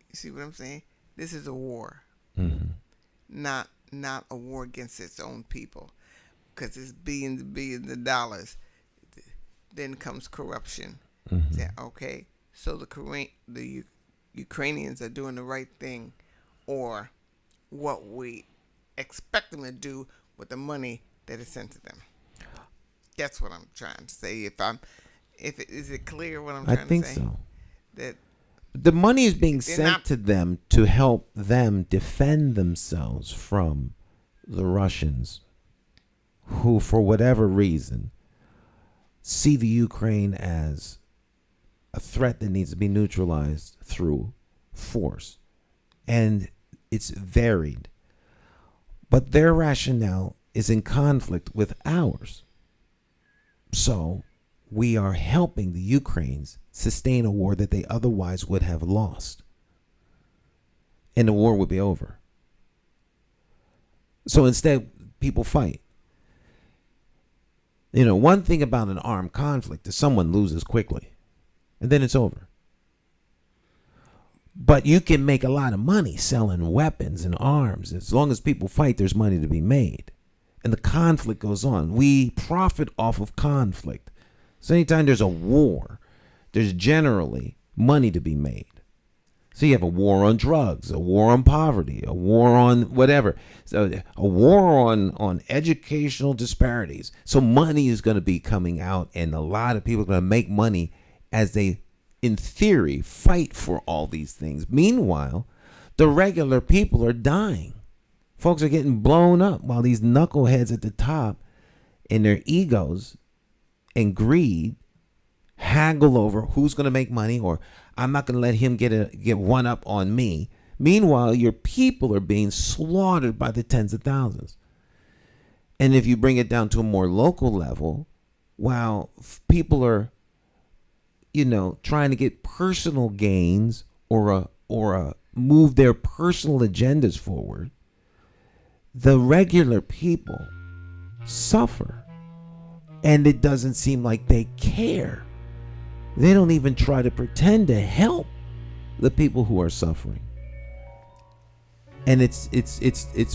You see what I'm saying? This is a war, not a war against its own people, because it's billions and billions of dollars. Then comes corruption. Yeah, okay, so the Ukrainians are doing the right thing, or what we expect them to do with the money that is sent to them. That's what I'm trying to say. Is it clear what I'm trying to say? I think so. That The money is being They're sent not- to them to help them defend themselves from the Russians, who, for whatever reason, see the Ukraine as a threat that needs to be neutralized through force. And it's varied. But their rationale is in conflict with ours. So we are helping the Ukrainians sustain a war that they otherwise would have lost. And the war would be over. So instead, people fight. You know, one thing about an armed conflict is someone loses quickly, and then it's over. But you can make a lot of money selling weapons and arms. As long as people fight, there's money to be made. And the conflict goes on. We profit off of conflict. So anytime there's a war, there's generally money to be made. So you have a war on drugs, a war on poverty, a war on whatever. So a war on educational disparities. So money is going to be coming out, and a lot of people are going to make money as they, in theory, fight for all these things. Meanwhile, the regular people are dying. Folks are getting blown up while these knuckleheads at the top, in their egos and greed, haggle over who's going to make money, or I'm not going to let him get one up on me. Meanwhile, your people are being slaughtered by the tens of thousands. And if you bring it down to a more local level, while people are, you know, trying to get personal gains or move their personal agendas forward, the regular people suffer. And it doesn't seem like they care. They don't even try to pretend to help the people who are suffering. And it's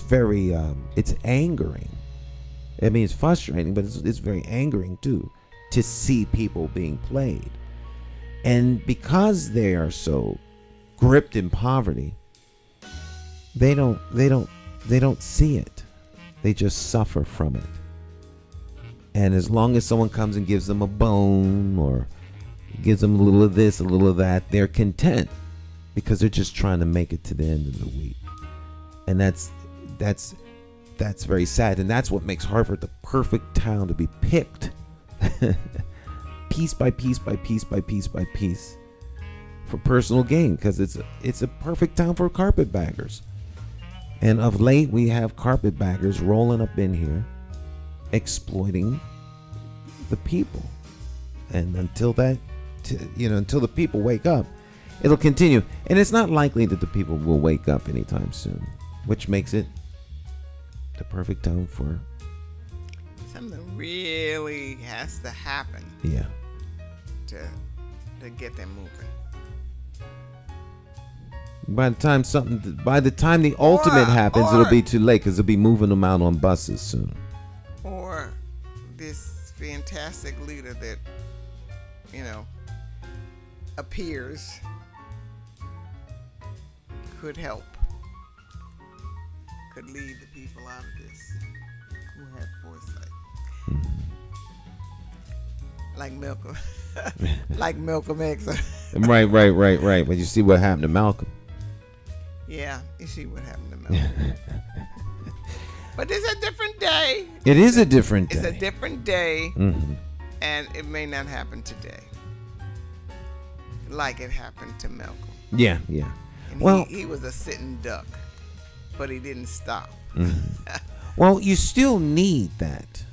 very it's angering. I mean, it's frustrating, but it's very angering too, to see people being played. And because they are so gripped in poverty, they don't see it. They just suffer from it. And as long as someone comes and gives them a bone or gives them a little of this, a little of that, they're content, because they're just trying to make it to the end of the week. And that's very sad. And that's what makes Harvard the perfect town to be picked, piece by piece by piece by piece by piece, for personal gain, because it's a perfect town for carpetbaggers. And of late, we have carpetbaggers rolling up in here, exploiting the people. And until the people wake up, it'll continue. And it's not likely that the people will wake up anytime soon, which makes it the perfect time for something really has to happen. Yeah. To get them moving. By the time the ultimate happens, it'll be too late, because they'll be moving them out on buses soon. Or this fantastic leader that, appears could help, could lead the people out of this. who had foresight. Like Malcolm. Like Malcolm X. Right. But you see what happened to Malcolm. Yeah, you see what happened to Malcolm. But it's a different day. It is a different day. It's a different day. Mm-hmm. And it may not happen today. Like it happened to Malcolm. Yeah. And Well, he was a sitting duck, but he didn't stop. Mm-hmm. Well, you still need that.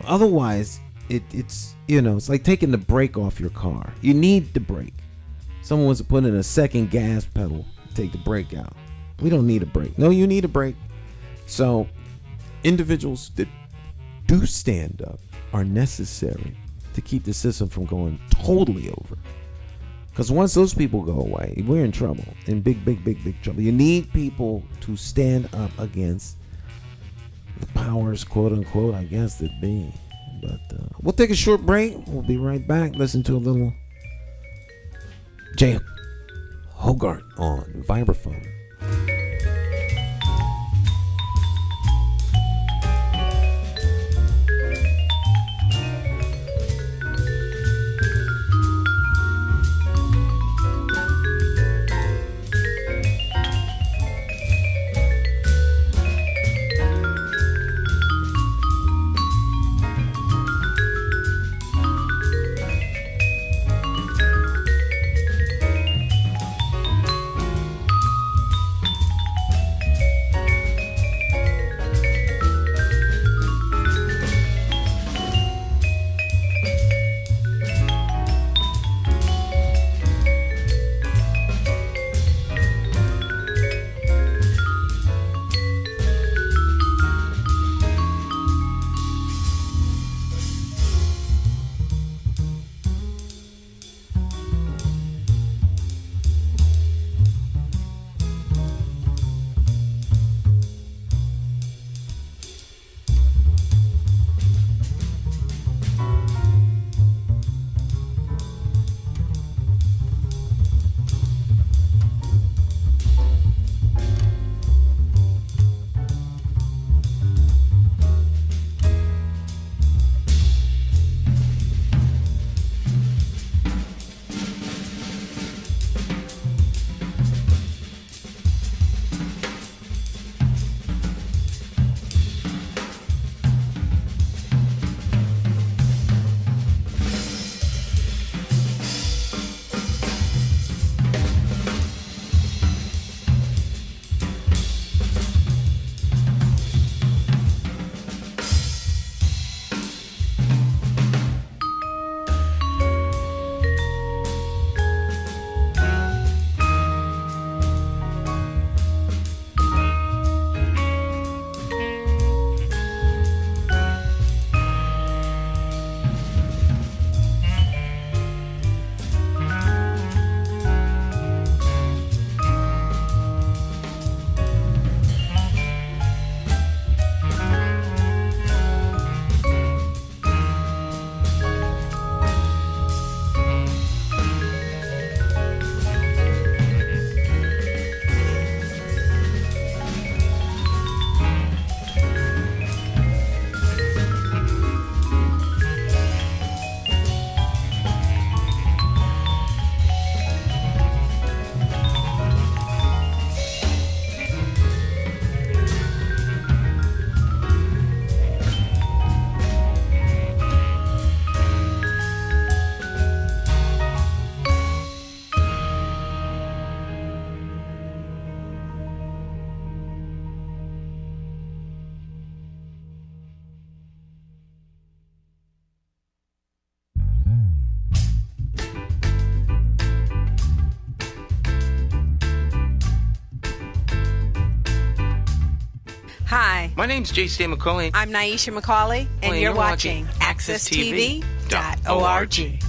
Otherwise it's it's like taking the brake off your car. You need the brake. Someone wants to put in a second gas pedal, take the brake out. We don't need a brake. No, you need a brake. So individuals that do stand up are necessary to keep the system from going totally over. Because once those people go away, we're in trouble. In big trouble. You need people to stand up against the powers, quote unquote, I guess, that be. But we'll take a short break. We'll be right back. Listen to a little J. Hogarth on vibraphone. Hi, My name's J.C. McCauley. I'm Naisha McCauley, and you're watching AccessTV.org.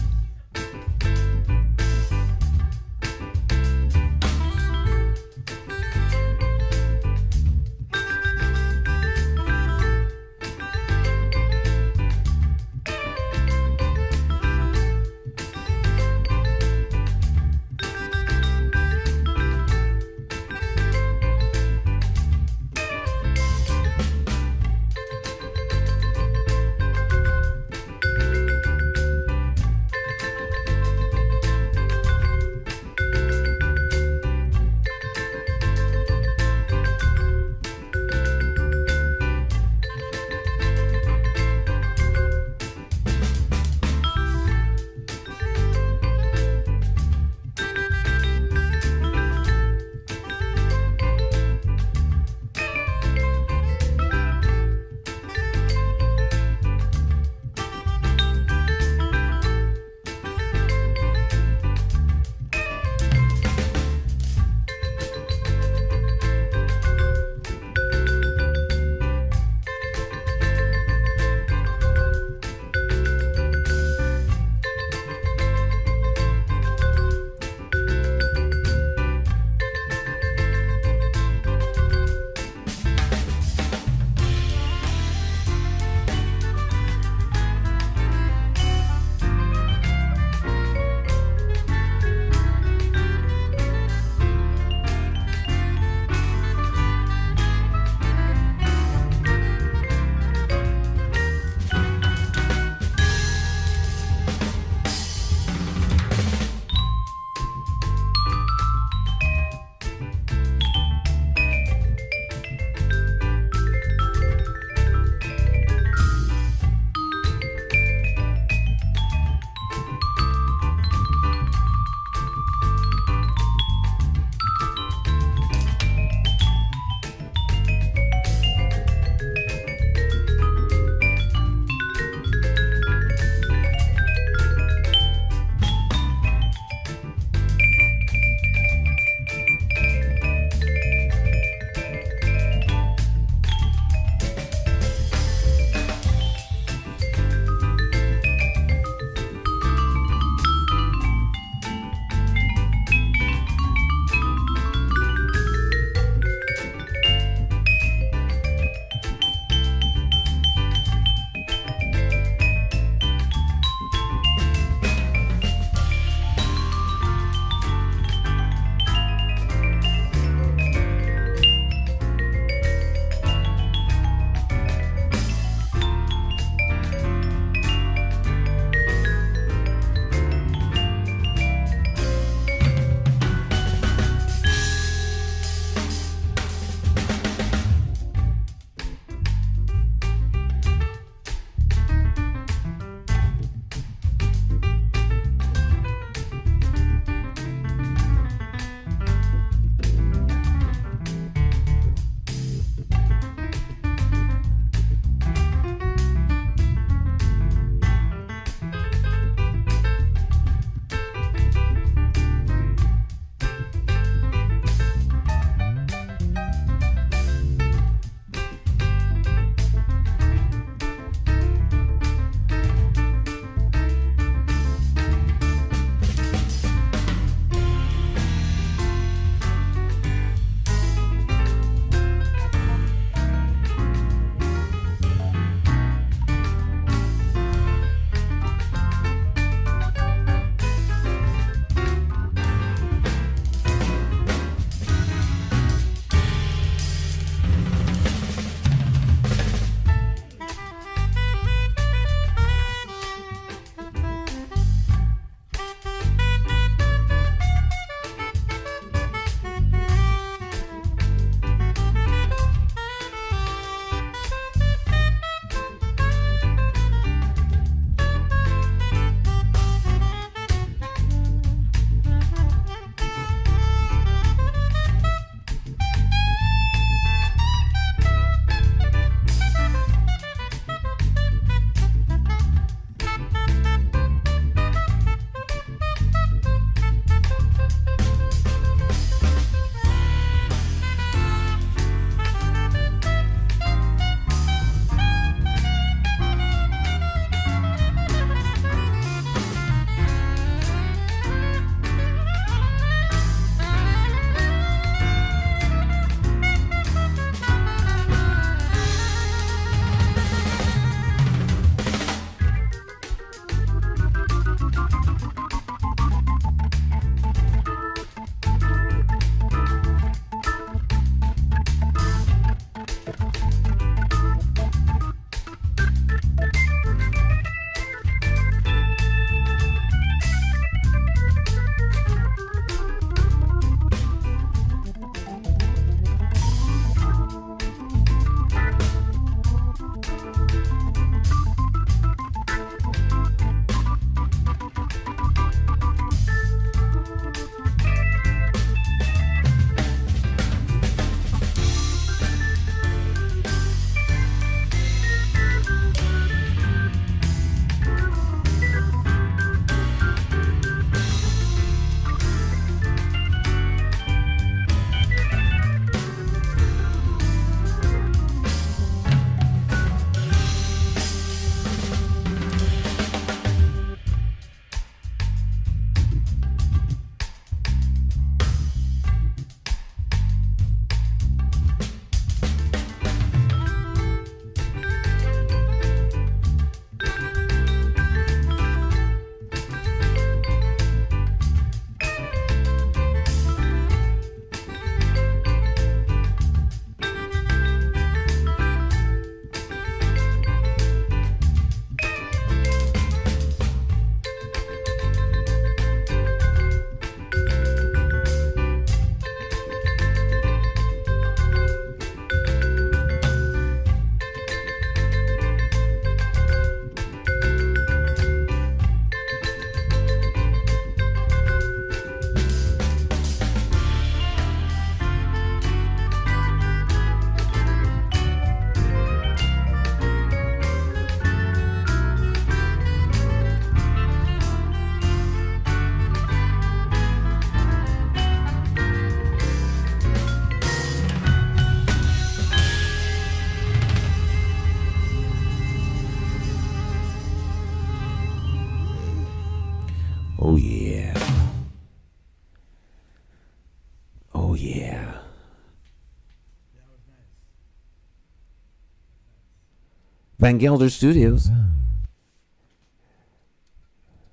Van Gelder Studios.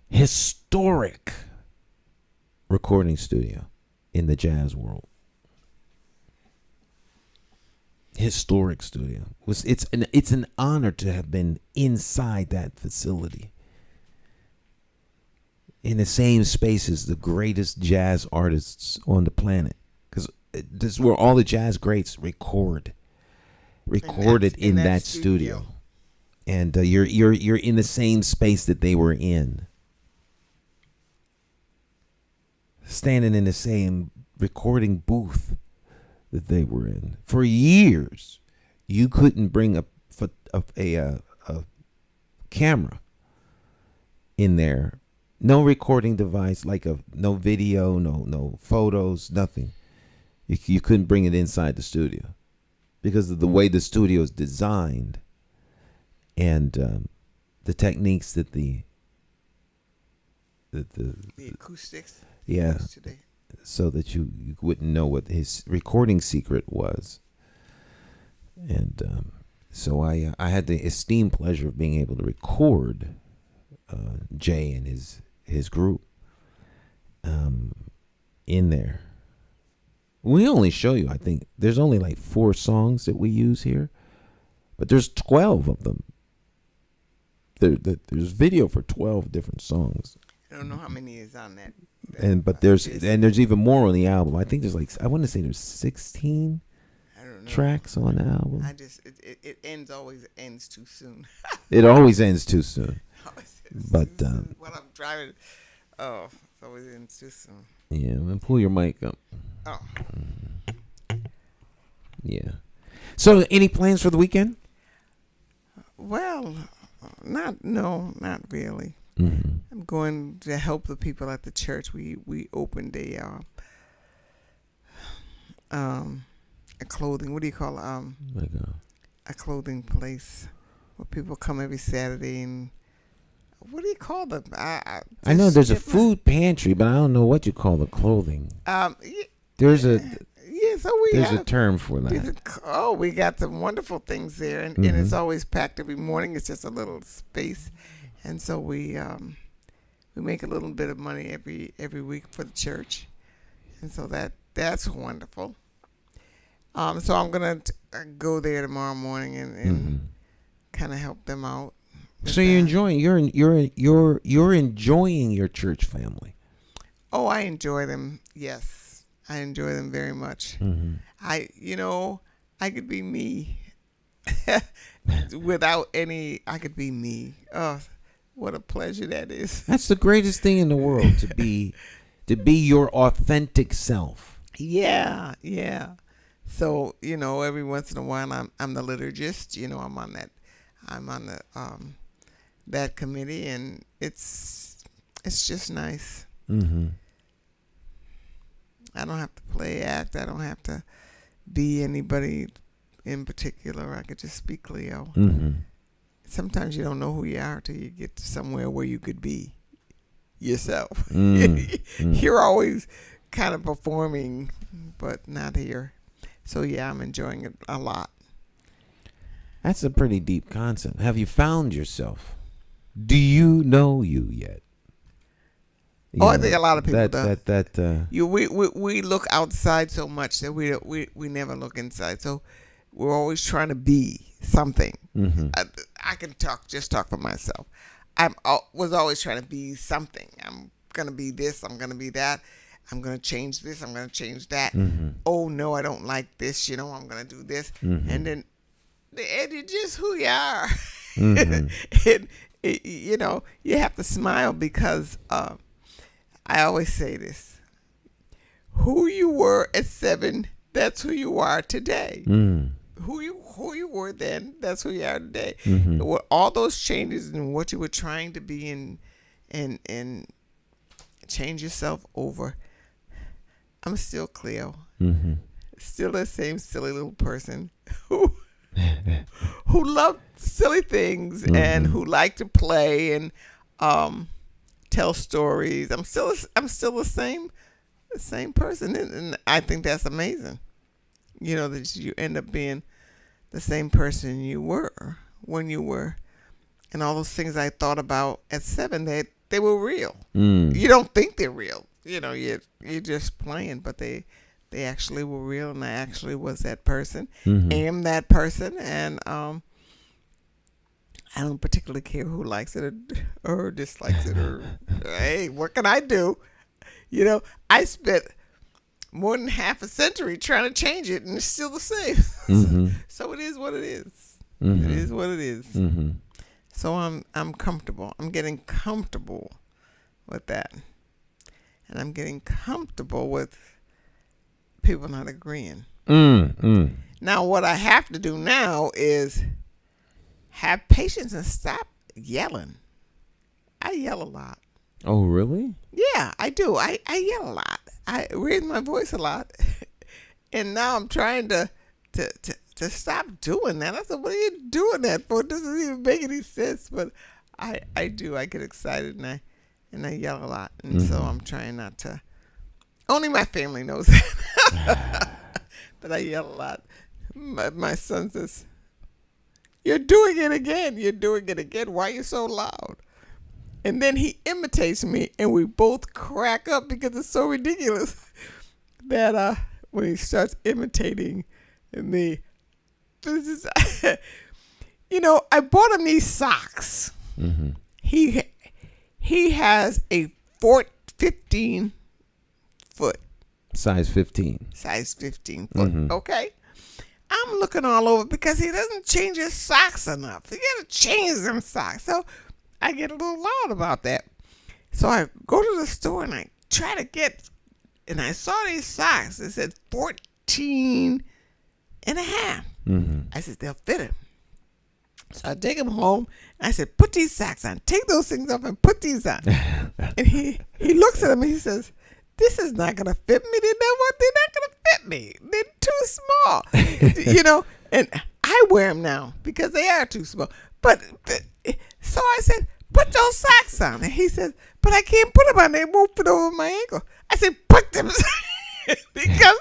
Historic recording studio in the jazz world. Historic studio. It's an honor to have been inside that facility. In the same space as the greatest jazz artists on the planet. Because this is where all the jazz greats recorded in that studio. And you're in the same space that they were in. Standing in the same recording booth that they were in. For years, you couldn't bring a camera in there. No recording device, no video, no photos, nothing. You couldn't bring it inside the studio because of the way the studio is designed and the techniques that the acoustics. Yeah, so that you wouldn't know what his recording secret was. And so I had the esteemed pleasure of being able to record Jay and his group in there. We only show you, I think, there's only like 4 songs that we use here, but there's 12 of them. There's video for 12 different songs. I don't know how many is on that. But there's even more on the album. I think I want to say there's 16 tracks on the album. It always ends too soon. It always ends too soon. But when I'm driving, it always ends too soon. Yeah, and pull your mic up. Oh. Yeah. So, any plans for the weekend? Well, not really. Mm-hmm. I'm going to help the people at the church. We opened a clothing. What do you call a clothing place where people come every Saturday and what do you call them? I know there's a food pantry, but I don't know what you call the clothing. There's a term for that. We got some wonderful things there, and it's always packed every morning. It's just a little space. And so we make a little bit of money every week for the church, and so that's wonderful. So I'm gonna go there tomorrow morning and kind of help them out. So you're enjoying you're enjoying your church family. Oh, I enjoy them. Yes, I enjoy them very much. Mm-hmm. I could be me without any. I could be me. Oh. What a pleasure that is. That's the greatest thing in the world, to be your authentic self. Yeah. So, every once in a while I'm the liturgist, I'm on that committee, and it's just nice. Mm-hmm. I don't have to play act. I don't have to be anybody in particular. I could just be Cleo. Mm-hmm. Sometimes you don't know who you are till you get to somewhere where you could be yourself. You're always kind of performing, but not here. So, yeah, I'm enjoying it a lot. That's a pretty deep concept. Have you found yourself? Do you know you yet? I think a lot of people do. We look outside so much that we never look inside. So we're always trying to be something. Mm-hmm. I can talk for myself. I was always trying to be something. I'm going to be this. I'm going to be that. I'm going to change this. I'm going to change that. Mm-hmm. Oh, no, I don't like this. I'm going to do this. Mm-hmm. And then it's just who you are. Mm-hmm. You have to smile because I always say this. Who you were at 7, that's who you are today. Mm. Who you were then, that's who you are today. Mm-hmm. All those changes and what you were trying to be and change yourself over. I'm still Cleo. Mm-hmm. Still the same silly little person who loved silly things and who liked to play and tell stories. I'm still the same person, and I think that's amazing. That you end up being the same person you were when you were, and all those things I thought about at 7, they were real. Mm. You don't think they're real. You're just playing, but they actually were real, and I actually was that person, am that person, and I don't particularly care who likes it or dislikes it, or hey, what can I do? I spent more than half a century trying to change it, and it's still the same. So it is what it is. It is what it is. So I'm comfortable. I'm getting comfortable with that, and I'm getting comfortable with people not agreeing. Now, what I have to do now is have patience and stop yelling. I yell a lot. Oh, really? Yeah, I do. I yell a lot. I raise my voice a lot. And now I'm trying to stop doing that. I said, what are you doing that for? It doesn't even make any sense. But I do. I get excited and I yell a lot. And so I'm trying not to. Only my family knows that. But I yell a lot. My son says, you're doing it again. You're doing it again. Why are you so loud? And then he imitates me, and we both crack up because it's so ridiculous that when he starts imitating me, I bought him these socks. He has a 15 foot. Size 15. Size 15 foot, okay? I'm looking all over because he doesn't change his socks enough. He got to change them socks. So I get a little loud about that. So I go to the store and I try to get, and I saw these socks. It said 14 and a half. I said, they'll fit him. So I take him home. And I said, put these socks on. Take those things off and put these on. And he looks at them and he says, this is not going to fit me. They're not going to fit me. They're too small. And I wear them now because they are too small. But so I said, put those socks on. And he said, but I can't put them on. They won't fit over my ankle. I said, put them because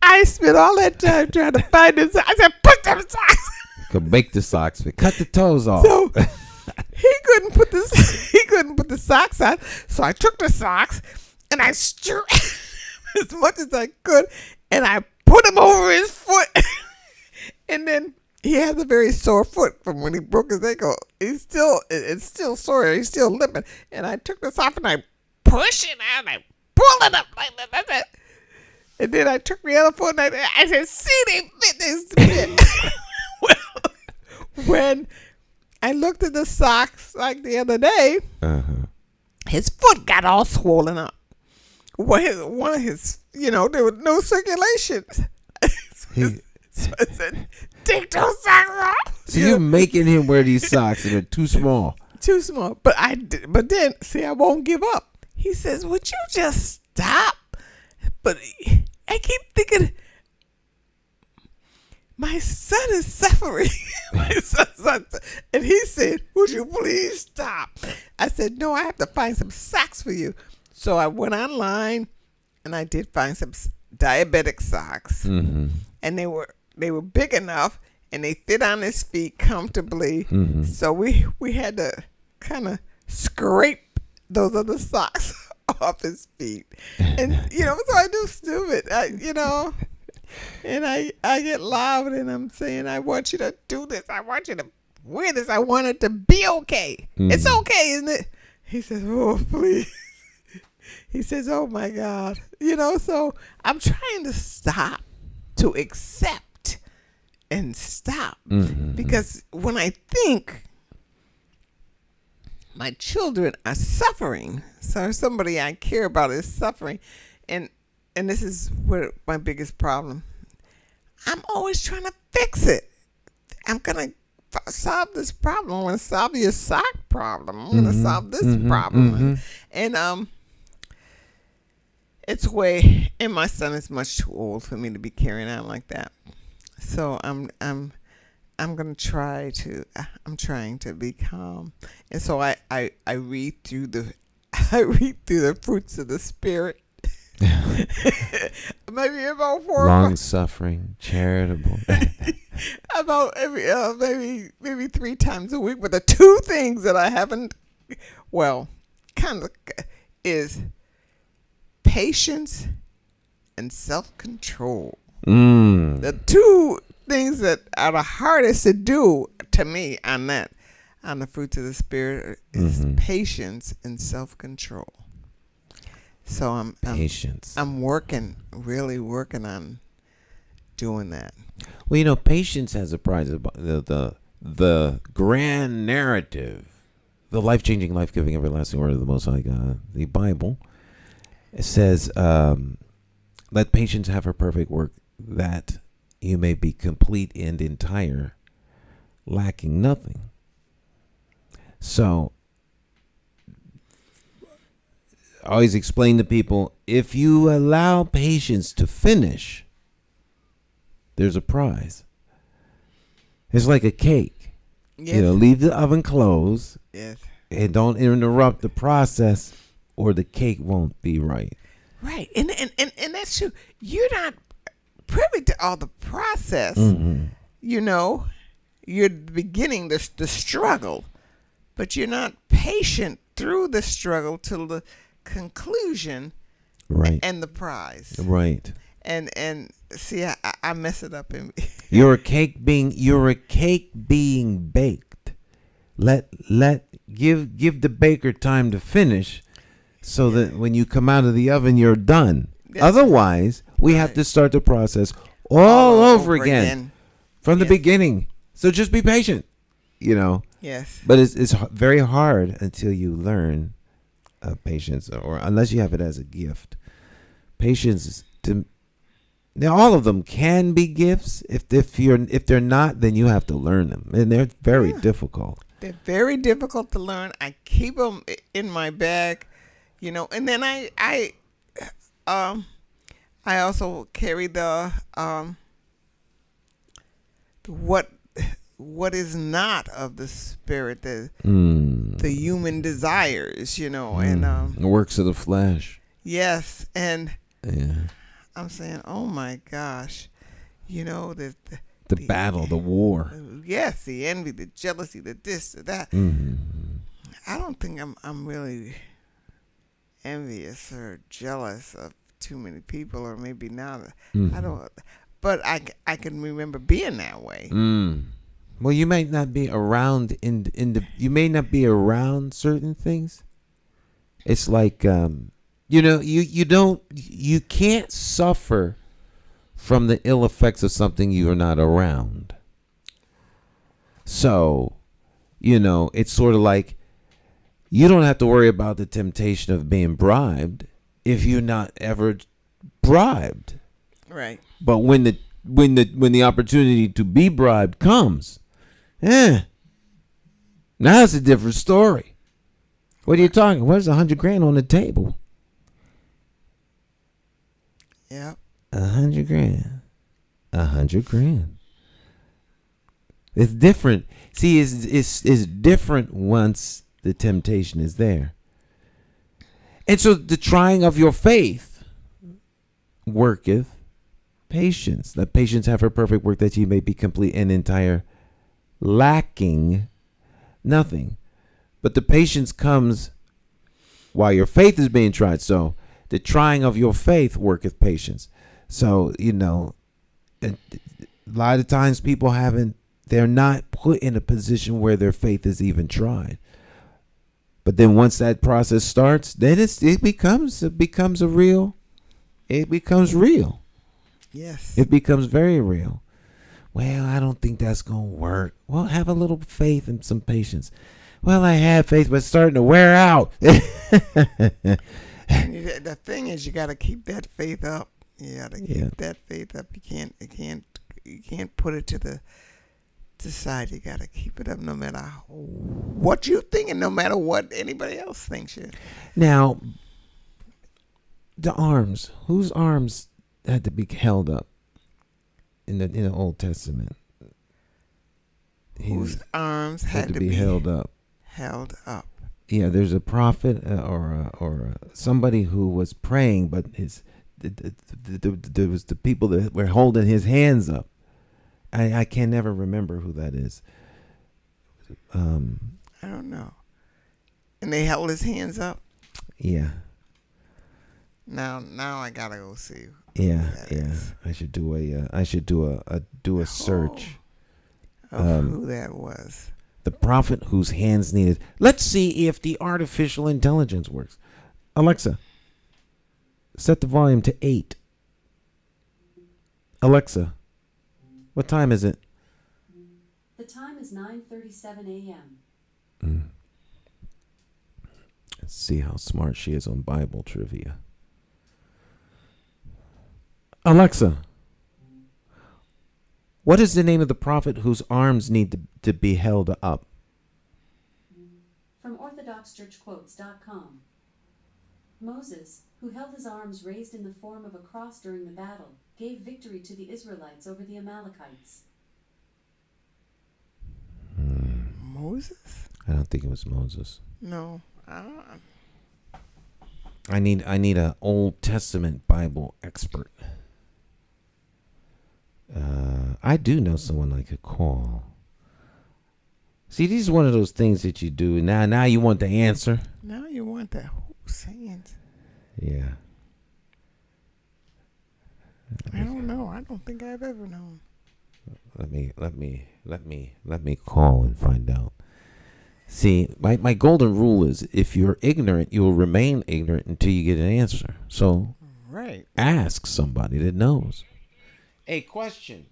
I spent all that time trying to find them. I said, put them socks. Could make the socks fit. Cut the toes off. So he couldn't put the socks on. So I took the socks and I stretched as much as I could, and I put them over his foot. And then he has a very sore foot from when he broke his ankle. It's still sore. He's still limping. And I took this off and I push it out and I pull it up like that. And then I took the other foot and I said, see, they fit. Well, when I looked at the socks like the other day, his foot got all swollen up. One of his, there was no circulation. So I said, take those socks off. So you're making him wear these socks and they're too small. Too small. But then, see, I won't give up. He says, would you just stop? But I keep thinking, my son is suffering. And he said, would you please stop? I said, no, I have to find some socks for you. So I went online and I did find some diabetic socks. And they were big enough and they fit on his feet comfortably. So we had to kind of scrape those other socks off his feet. And, so I do stupid, and I get loud and I'm saying, I want you to do this. I want you to wear this. I want it to be okay. It's okay, isn't it? He says, oh, please. He says, oh, my God. So I'm trying to stop, to accept and stop. Because when I think my children are suffering, so somebody I care about is suffering, and this is where my biggest problem, I'm always trying to fix it. I'm going to solve this problem. I'm going to solve your sock problem. I'm going to solve this problem. And it's way, and my son is much too old for me to be carrying on like that. So I'm going to try to, I'm trying to be calm. And so I read through the fruits of the Spirit. Maybe about 4 long suffering, charitable. I about every maybe 3 times a week. But the 2 things that I haven't, well, kind of, is patience and self-control. The 2 things that are the hardest to do to me on the fruits of the Spirit is patience and self-control. So I'm really working on doing that. Well, patience has a prize. The grand narrative, the life-changing, life-giving, everlasting word of the Most High God, the Bible, it says, let patience have her perfect work, that you may be complete and entire, lacking nothing. So, I always explain to people, if you allow patience to finish, there's a prize. It's like a cake. Yes. Leave the oven closed. Yes. And don't interrupt the process, or the cake won't be right. Right. And that's true. You're not privy to all the process. You're beginning the struggle, but you're not patient through the struggle till the conclusion, right? And the prize, right? And see, I mess it up. You're a cake being baked. Give the baker time to finish, so that when you come out of the oven, you're done. That's Otherwise, we have to start the process all over again from the beginning. So just be patient, Yes. But it's very hard until you learn patience, or unless you have it as a gift. Patience now, all of them can be gifts. If they're not, then you have to learn them, and they're very difficult. They're very difficult to learn. I keep them in my bag, and then I also carry the what is not of the Spirit, the human desires, and works of the flesh. Yes, and yeah. I'm saying, oh my gosh, the battle, the war. Yes, the envy, the jealousy, the this, the that. I don't think I'm really envious or jealous of too many people, or maybe not. I don't, but I can remember being that way. Well, you might not be around you may not be around certain things. It's like you can't suffer from the ill effects of something you are not around. So, it's sort of like you don't have to worry about the temptation of being bribed if you're not ever bribed. Right. But when the opportunity to be bribed comes, now it's a different story. What are you talking? Where's $100,000 on the table? Yep. $100,000. $100,000. It's different. See, it's different once the temptation is there. And so the trying of your faith worketh patience. Let patience have her perfect work, that ye may be complete and entire, lacking nothing. But the patience comes while your faith is being tried. So the trying of your faith worketh patience. So, a lot of times people they're not put in a position where their faith is even tried. But then once that process starts, then it becomes real. Yes. It becomes very real. Well, I don't think that's going to work. Well, have a little faith and some patience. Well, I have faith, but it's starting to wear out. The thing is, you got to keep that faith up. You got to keep that faith up. You can't put it to the side. You got to keep it up, no matter what you think, and no matter what anybody else thinks. Now, the arms. Whose arms had to be held up in the Old Testament? Whose arms had to be held up? Held up. Yeah, there's a prophet or somebody who was praying, but there was the people that were holding his hands up, I can never remember who that is. I don't know. And they held his hands up. Yeah. Now I gotta go see. Yeah. I should do a search of who that was. The prophet whose hands needed. Let's see if the artificial intelligence works. Alexa, set the volume to 8. Alexa, what time is it? The time is 9:37 a.m. Let's see how smart she is on Bible trivia. Alexa, what is the name of the prophet whose arms need to be held up? From OrthodoxChurchQuotes.com. Moses, who held his arms raised in the form of a cross during the battle, gave victory to the Israelites over the Amalekites. Moses? I don't think it was Moses. No, I don't. I need an Old Testament Bible expert. I do know someone I could call. See, this is one of those things that you do. Now you want the answer. Now you want that who's hands. Yeah. I don't know. I don't think I've ever known. Let me call and find out. See, my golden rule is if you're ignorant, you will remain ignorant until you get an answer. So right. Ask somebody that knows. A question.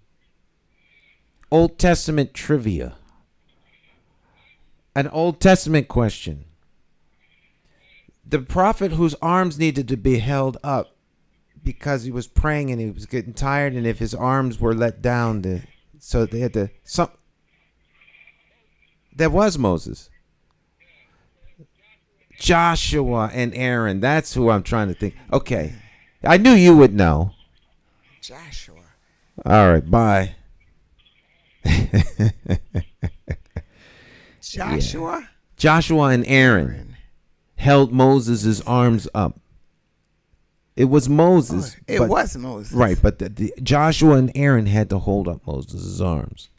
Old Testament trivia. An Old Testament question. The prophet whose arms needed to be held up because he was praying and he was getting tired, and if his arms were let down, so they had to. That was Moses. Joshua and Aaron. That's who I'm trying to think. Okay. I knew you would know. Joshua. All right. Bye. Joshua? Yeah. Joshua and Aaron held Moses' arms up. It was Moses. It was Moses. Right, but the Joshua and Aaron had to hold up Moses' arms.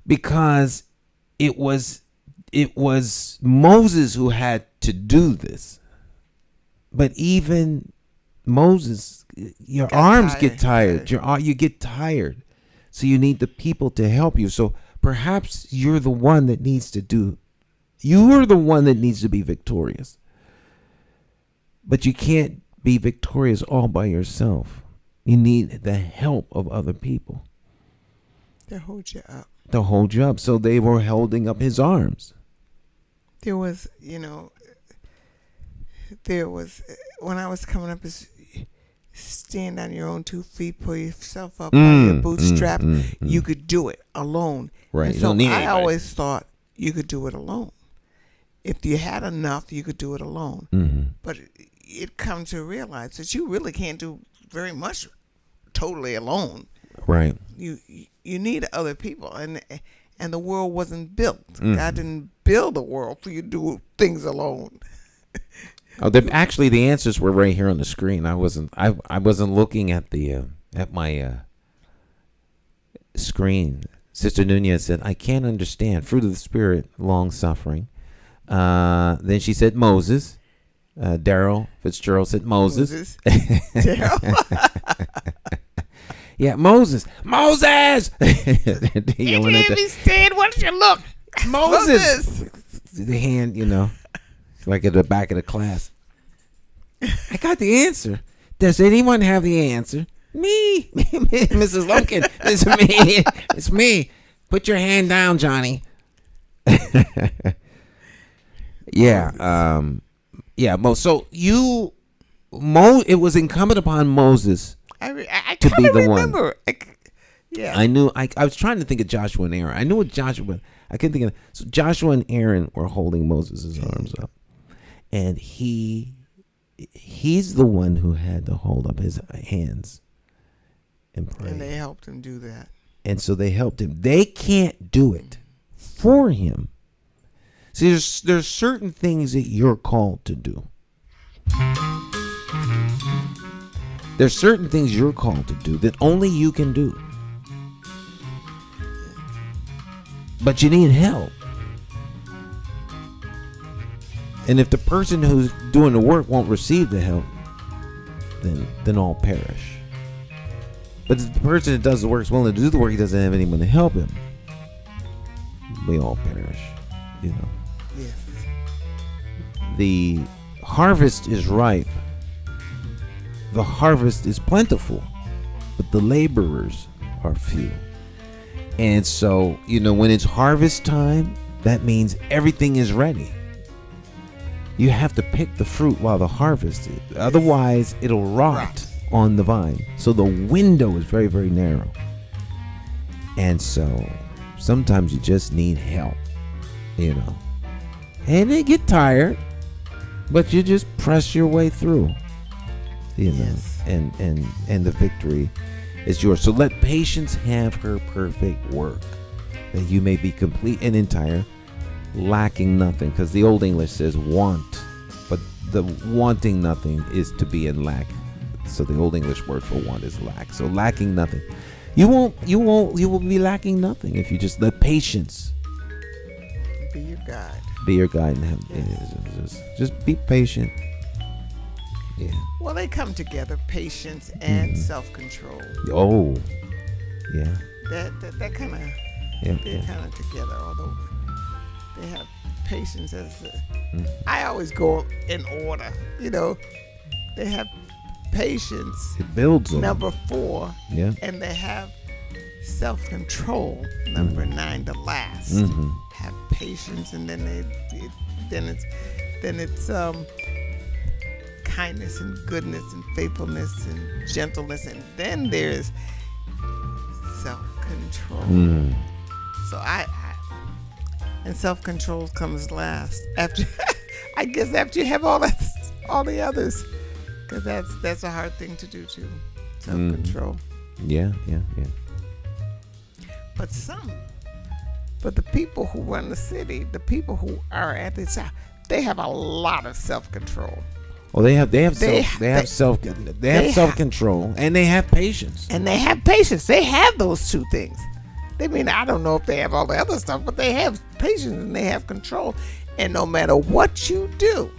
Because it was Moses who had to do this. But even Moses, your arms get tired. You get tired. So you need the people to help you. So perhaps you're the one that needs to be victorious. But you can't be victorious all by yourself. You need the help of other people. To hold you up. So they were holding up his arms. There was, when I was coming up, is stand on your own 2 feet, pull yourself up by your bootstrap. You could do it alone. Right. And so I always thought you could do it alone. If you had enough, you could do it alone. Mm-hmm. But it comes to realize that you really can't do very much totally alone. Right. You need other people, and the world wasn't built. God didn't build the world for you to do things alone. Actually, the answers were right here on the screen. I wasn't looking at my screen. Sister Nunez said, "I can't understand fruit of the Spirit, long suffering." Then she said Moses. Daryl Fitzgerald said Moses. Daryl. Yeah, Moses. You didn't even stand. What did you look? Moses. The hand, like at the back of the class. I got the answer. Does anyone have the answer? Me. Mrs. Lumpkin. It's me. It's me. Put your hand down, Johnny. Yeah. So it was incumbent upon Moses I to be the remember. one. Yeah. I knew. I was trying to think of Joshua and Aaron. I knew what Joshua, but I couldn't think of. So Joshua and Aaron were holding Moses' arms up, and he's the one who had to hold up his hands and pray. And they helped him do that. And so they helped him. They can't do it for him. See, there's certain things that you're called to do. There's certain things you're called to do that only you can do. but you need help. And if the person who's doing the work won't receive the help, then all perish. But if the person that does the work is willing to do the work, he doesn't have anyone to help him, we all perish, you know. Yes. The harvest is ripe. The harvest is plentiful, but the laborers are few. And so, you know, when it's harvest time, that means everything is ready. You have to pick the fruit while the harvest is. Otherwise, it'll rot on the vine. So the window is very, very narrow. And so sometimes you just need help, you know. And they get tired, but you just press your way through, you know, and the victory is yours. So let patience have her perfect work, that you may be complete and entire, lacking nothing. Because the Old English says want, but the wanting nothing is to be in lack. So the Old English word for want is lack. So lacking nothing. You will be lacking nothing if you just let patience be your guide. Be your guide and have, just be patient. Yeah. Well, they come together, patience and self-control. Oh, yeah. That kind of, they're kind of together. Although they have patience as I always go in order. You know, they have patience. It builds on number 4. Yeah. And they have self-control. Number 9, the last. Have patience, and then it's kindness and goodness and faithfulness and gentleness, and then there's self-control. So and self-control comes last after. I guess after you have all the others, because that's a hard thing to do too. Self-control. Yeah. But the people who run the city, the people who are at the top, they have a lot of self-control. Well, they have self-control, and they have patience. And they have patience. They have those two things. I don't know if they have all the other stuff, but they have patience and they have control. And no matter what you do,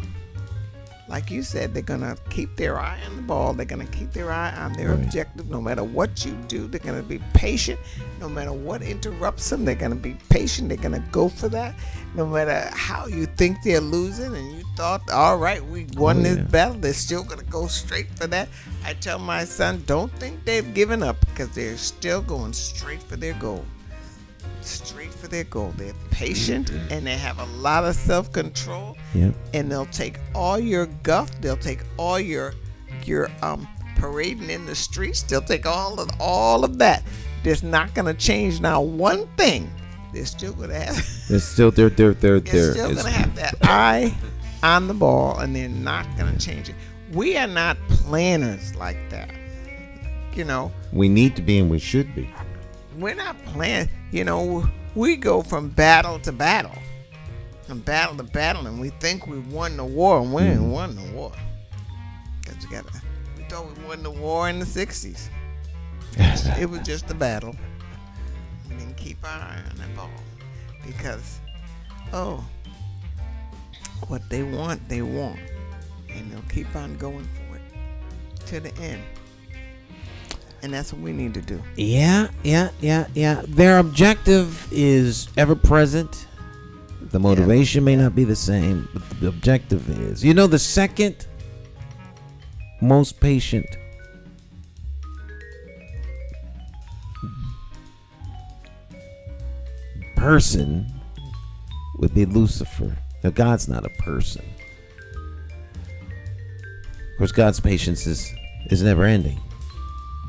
like you said, they're going to keep their eye on the ball. They're going to keep their eye on their objective. No matter what you do, they're going to be patient. No matter what interrupts them, they're going to be patient. They're going to go for that. No matter how you think they're losing and you thought, all right, we won this battle, they're still going to go straight for that. I tell my son, don't think they've given up, because they're still going straight for their goal. Straight for their goal. They're patient and they have a lot of self-control. And they'll take all your guff. They'll take all your parading in the streets. They'll take all of that. There's not going to change now one thing. They're still going to have. They're still going to have that eye on the ball, and they're not going to change it. We are not planners like that. You know. We need to be, and we should be. We're not playing, you know, we go from battle to battle, and we think we won the war, and we ain't won the war. Because we thought we won the war in the 60s. It was just a battle. We didn't keep our eye on that ball. Because, what they want. And they'll keep on going for it to the end. And that's what we need to do. Yeah. Their objective is ever present. The motivation may not be the same, but the objective is. You know, the second most patient person would be Lucifer. Now, God's not a person. Of course, God's patience is never ending,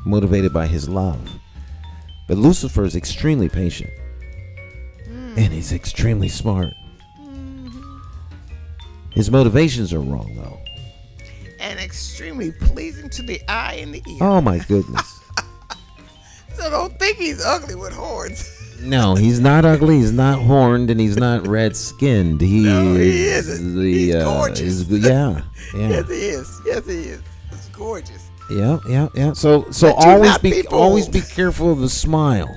motivated by his love. But Lucifer is extremely patient. And he's extremely smart. His motivations are wrong, though. And extremely pleasing to the eye and the ear. Oh, my goodness. So don't think he's ugly with horns. No, he's not ugly, he's not horned, and he's not red-skinned. He isn't. He's gorgeous. Yeah. Yes, he is. He's gorgeous. Yeah. So always be careful of the smile.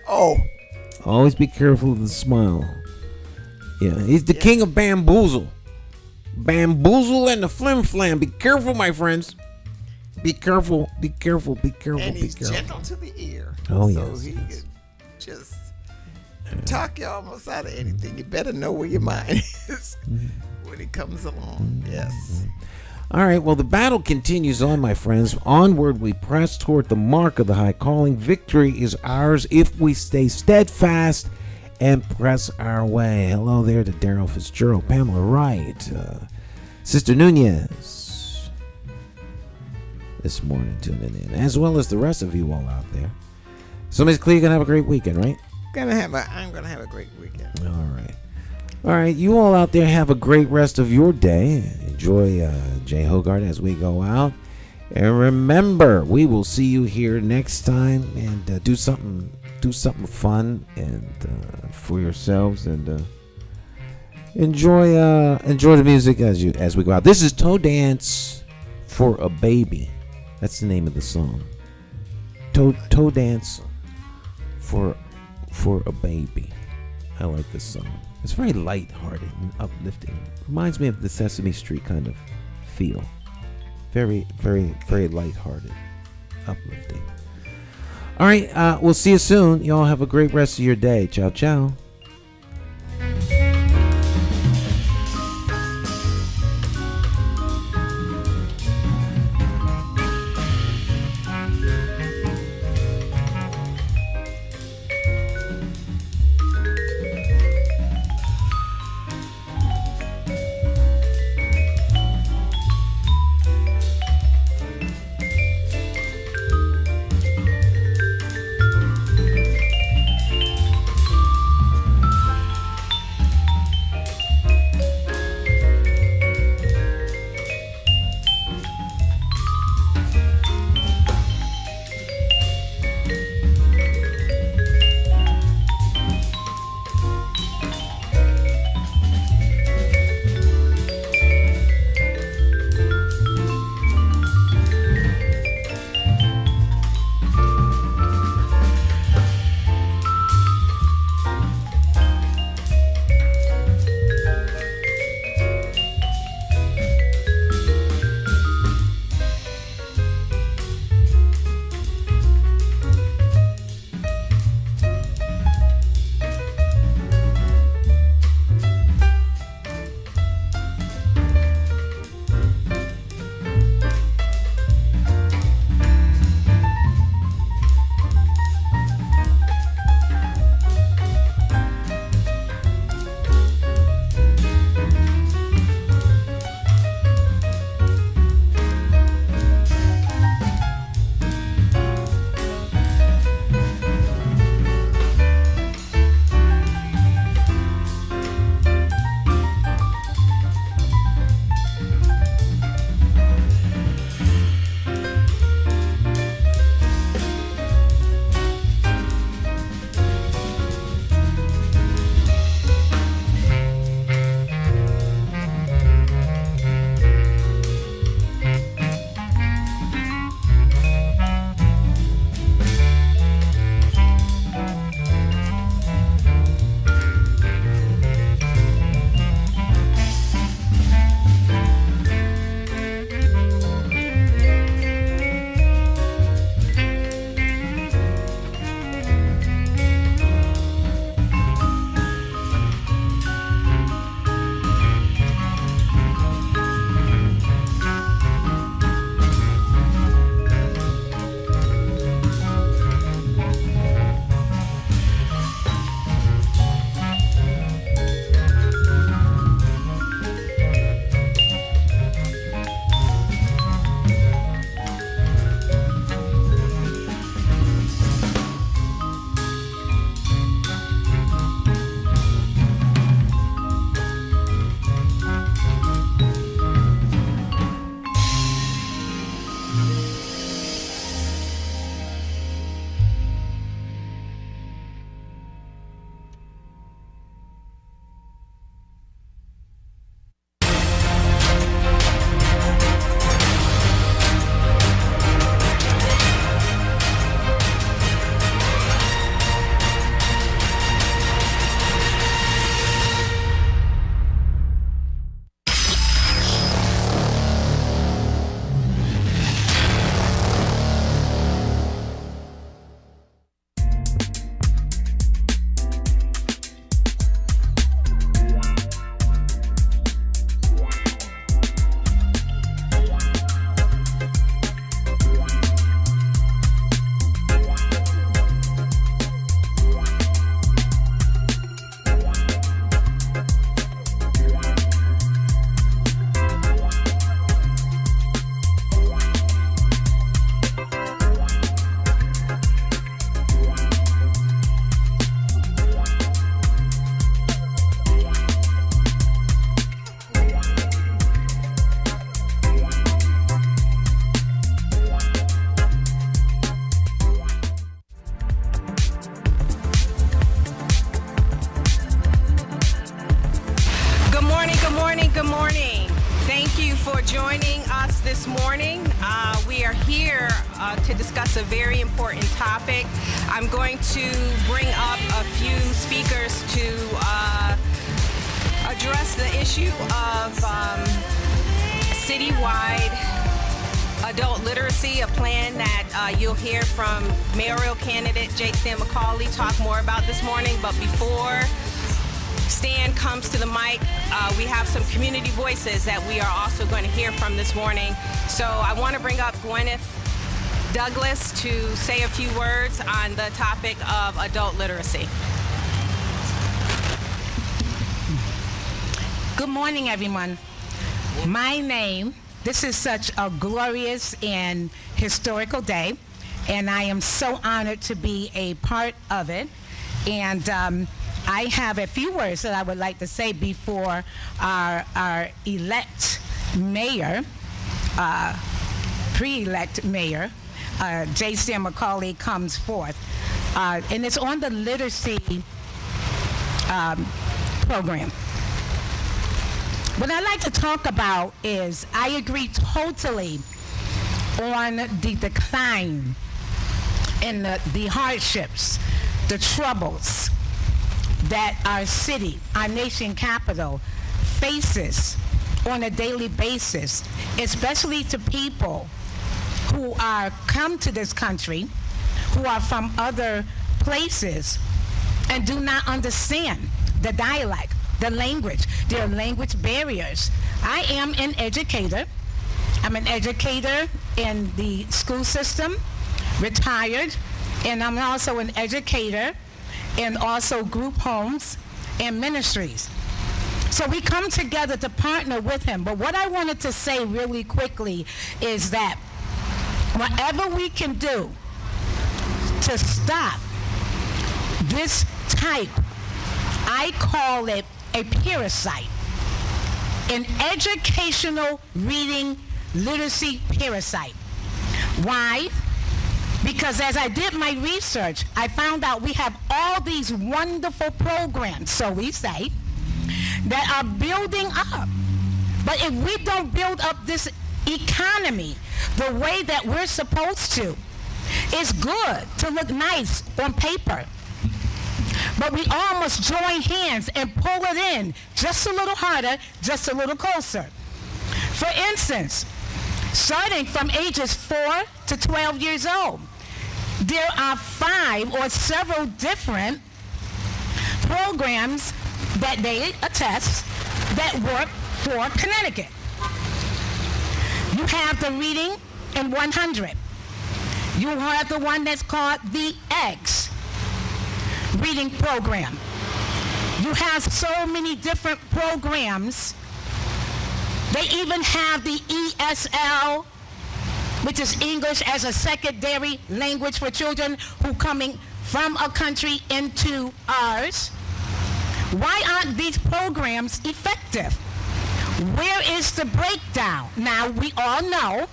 Oh, Always be careful of the smile. Yeah, he's the king of bamboozle. Bamboozle and the flim flam. Be careful, my friends. Be careful. Be careful. Be careful. And he's be careful. gentle to the ear. Oh, so yes. he could just talk you almost out of anything. You better know where your mind is when he comes along. Yes. All right, well, the battle continues on, my friends. Onward we press toward the mark of the high calling. Victory is ours if we stay steadfast and press our way. Hello there to Daryl Fitzgerald, Pamela Wright, Sister Nunez this morning tuning in, as well as the rest of you all out there. So, Miss Cleo, you're going to have a great weekend, right? I'm gonna have a great weekend. All right, you all out there have a great rest of your day. Enjoy Jay Hogarth as we go out. And remember, we will see you here next time, and do something fun and for yourselves, and enjoy the music as we go out. This is Toe Dance for a Baby. That's the name of the song. Toe Dance for a Baby. I like this song. It's very light-hearted and uplifting. Reminds me of the Sesame Street kind of feel. Very, very, very light-hearted, uplifting. All right, we'll see you soon. Y'all have a great rest of your day. Ciao, ciao. morning. Thank you for joining us this morning. We are here to discuss a very important topic. I'm going to bring up a few speakers to address the issue of citywide adult literacy, a plan that you'll hear from mayoral candidate J. Stan McCauley talk more about this morning. But before Stan comes to the mic, we have some community voices that we are also going to hear from this morning. So I want to bring up Gwyneth Douglas to say a few words on the topic of adult literacy. Good morning, everyone. This is such a glorious and historical day, and I am so honored to be a part of it. And I have a few words that I would like to say before our elect mayor, pre-elect mayor, J. Stan McCauley, comes forth. And it's on the literacy program. What I'd like to talk about is I agree totally on the decline and the hardships, the troubles that our city, our nation capital, faces on a daily basis, especially to people who are come to this country, who are from other places and do not understand the dialect, the language. There are language barriers. I am an educator. I'm an educator in the school system, retired, and I'm also an educator and also group homes and ministries. So we come together to partner with him. But what I wanted to say really quickly is that whatever we can do to stop this type, I call it a parasite, an educational reading literacy parasite. Why? Because as I did my research, I found out we have all these wonderful programs, so we say, that are building up. But if we don't build up this economy the way that we're supposed to, it's good to look nice on paper, but we all must join hands and pull it in just a little harder, just a little closer. For instance, starting from ages 4 to 12 years old, there are 5 or several different programs that they attest that work for Connecticut. You have the Reading in 100. You have the one that's called the X reading program. You have so many different programs. They even have the ESL, which is English as a secondary language for children who coming from a country into ours. Why aren't these programs effective? Where is the breakdown? Now, we all know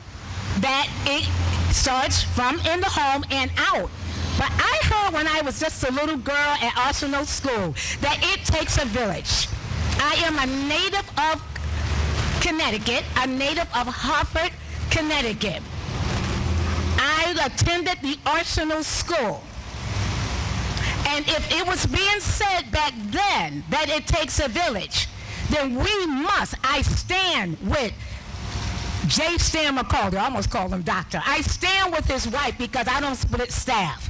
that it starts from in the home and out. But I heard when I was just a little girl at Arsenal School that it takes a village. I am a native of Connecticut, a native of Hartford, Connecticut. I attended the Arsenal School. And if it was being said back then that it takes a village, then we must. I stand with J. Stan McCauley. I almost called him doctor. I stand with his wife because I don't split staff.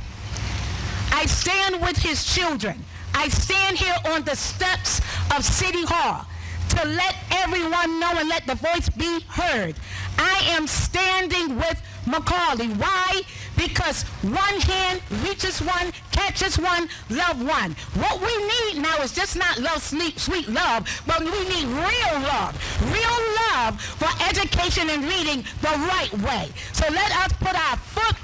I stand with his children. I stand here on the steps of City Hall to let everyone know and let the voice be heard. I am standing with McCauley. Why? Because one hand reaches one, catches one, love one. What we need now is just not love, sweet love, but we need real love. Real love for education and reading the right way. So let us put our foot,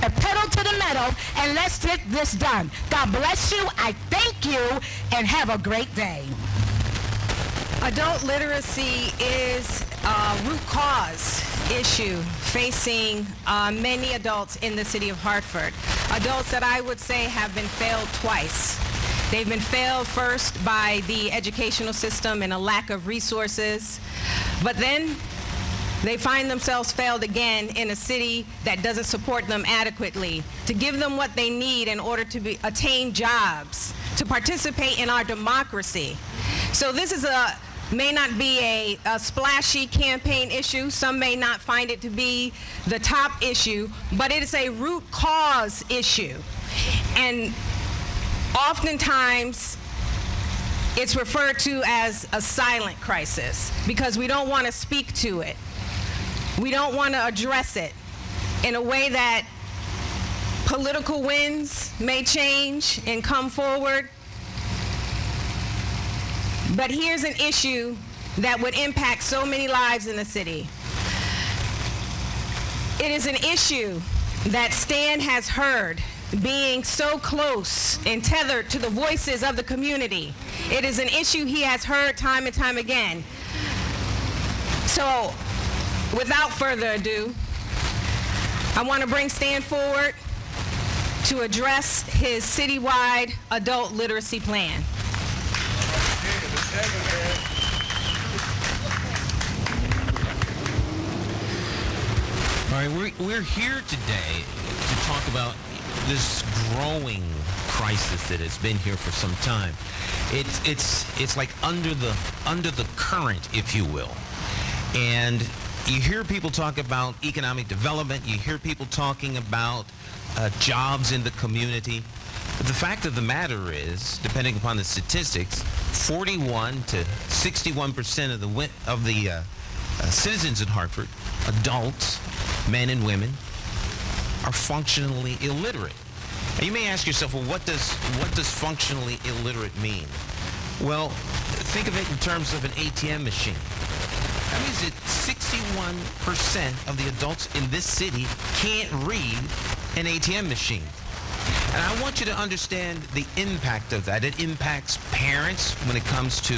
a pedal to the metal, and let's get this done. God bless you. I thank you, and have a great day. Adult literacy is a root cause issue facing many adults in the city of Hartford. Adults that I would say have been failed twice. They've been failed first by the educational system and a lack of resources, but then they find themselves failed again in a city that doesn't support them adequately to give them what they need in order to attain jobs, to participate in our democracy. So this is may not be a splashy campaign issue. Some may not find it to be the top issue, but it is a root cause issue. And oftentimes, it's referred to as a silent crisis because we don't want to speak to it. We don't want to address it in a way that political winds may change and come forward. But here's an issue that would impact so many lives in the city. It is an issue that Stan has heard, being so close and tethered to the voices of the community. It is an issue he has heard time and time again. So, without further ado, I want to bring Stan forward to address his citywide adult literacy plan. All right, we're here today to talk about this growing crisis that has been here for some time. It's like under the current, if you will. And you hear people talk about economic development. You hear people talking about jobs in the community. But the fact of the matter is, depending upon the statistics, 41 to 61% of the citizens in Hartford, adults, men and women, are functionally illiterate. And you may ask yourself, well, what does functionally illiterate mean? Well, think of it in terms of an ATM machine. That means that 61% of the adults in this city can't read an ATM machine. And I want you to understand the impact of that. It impacts parents when it comes to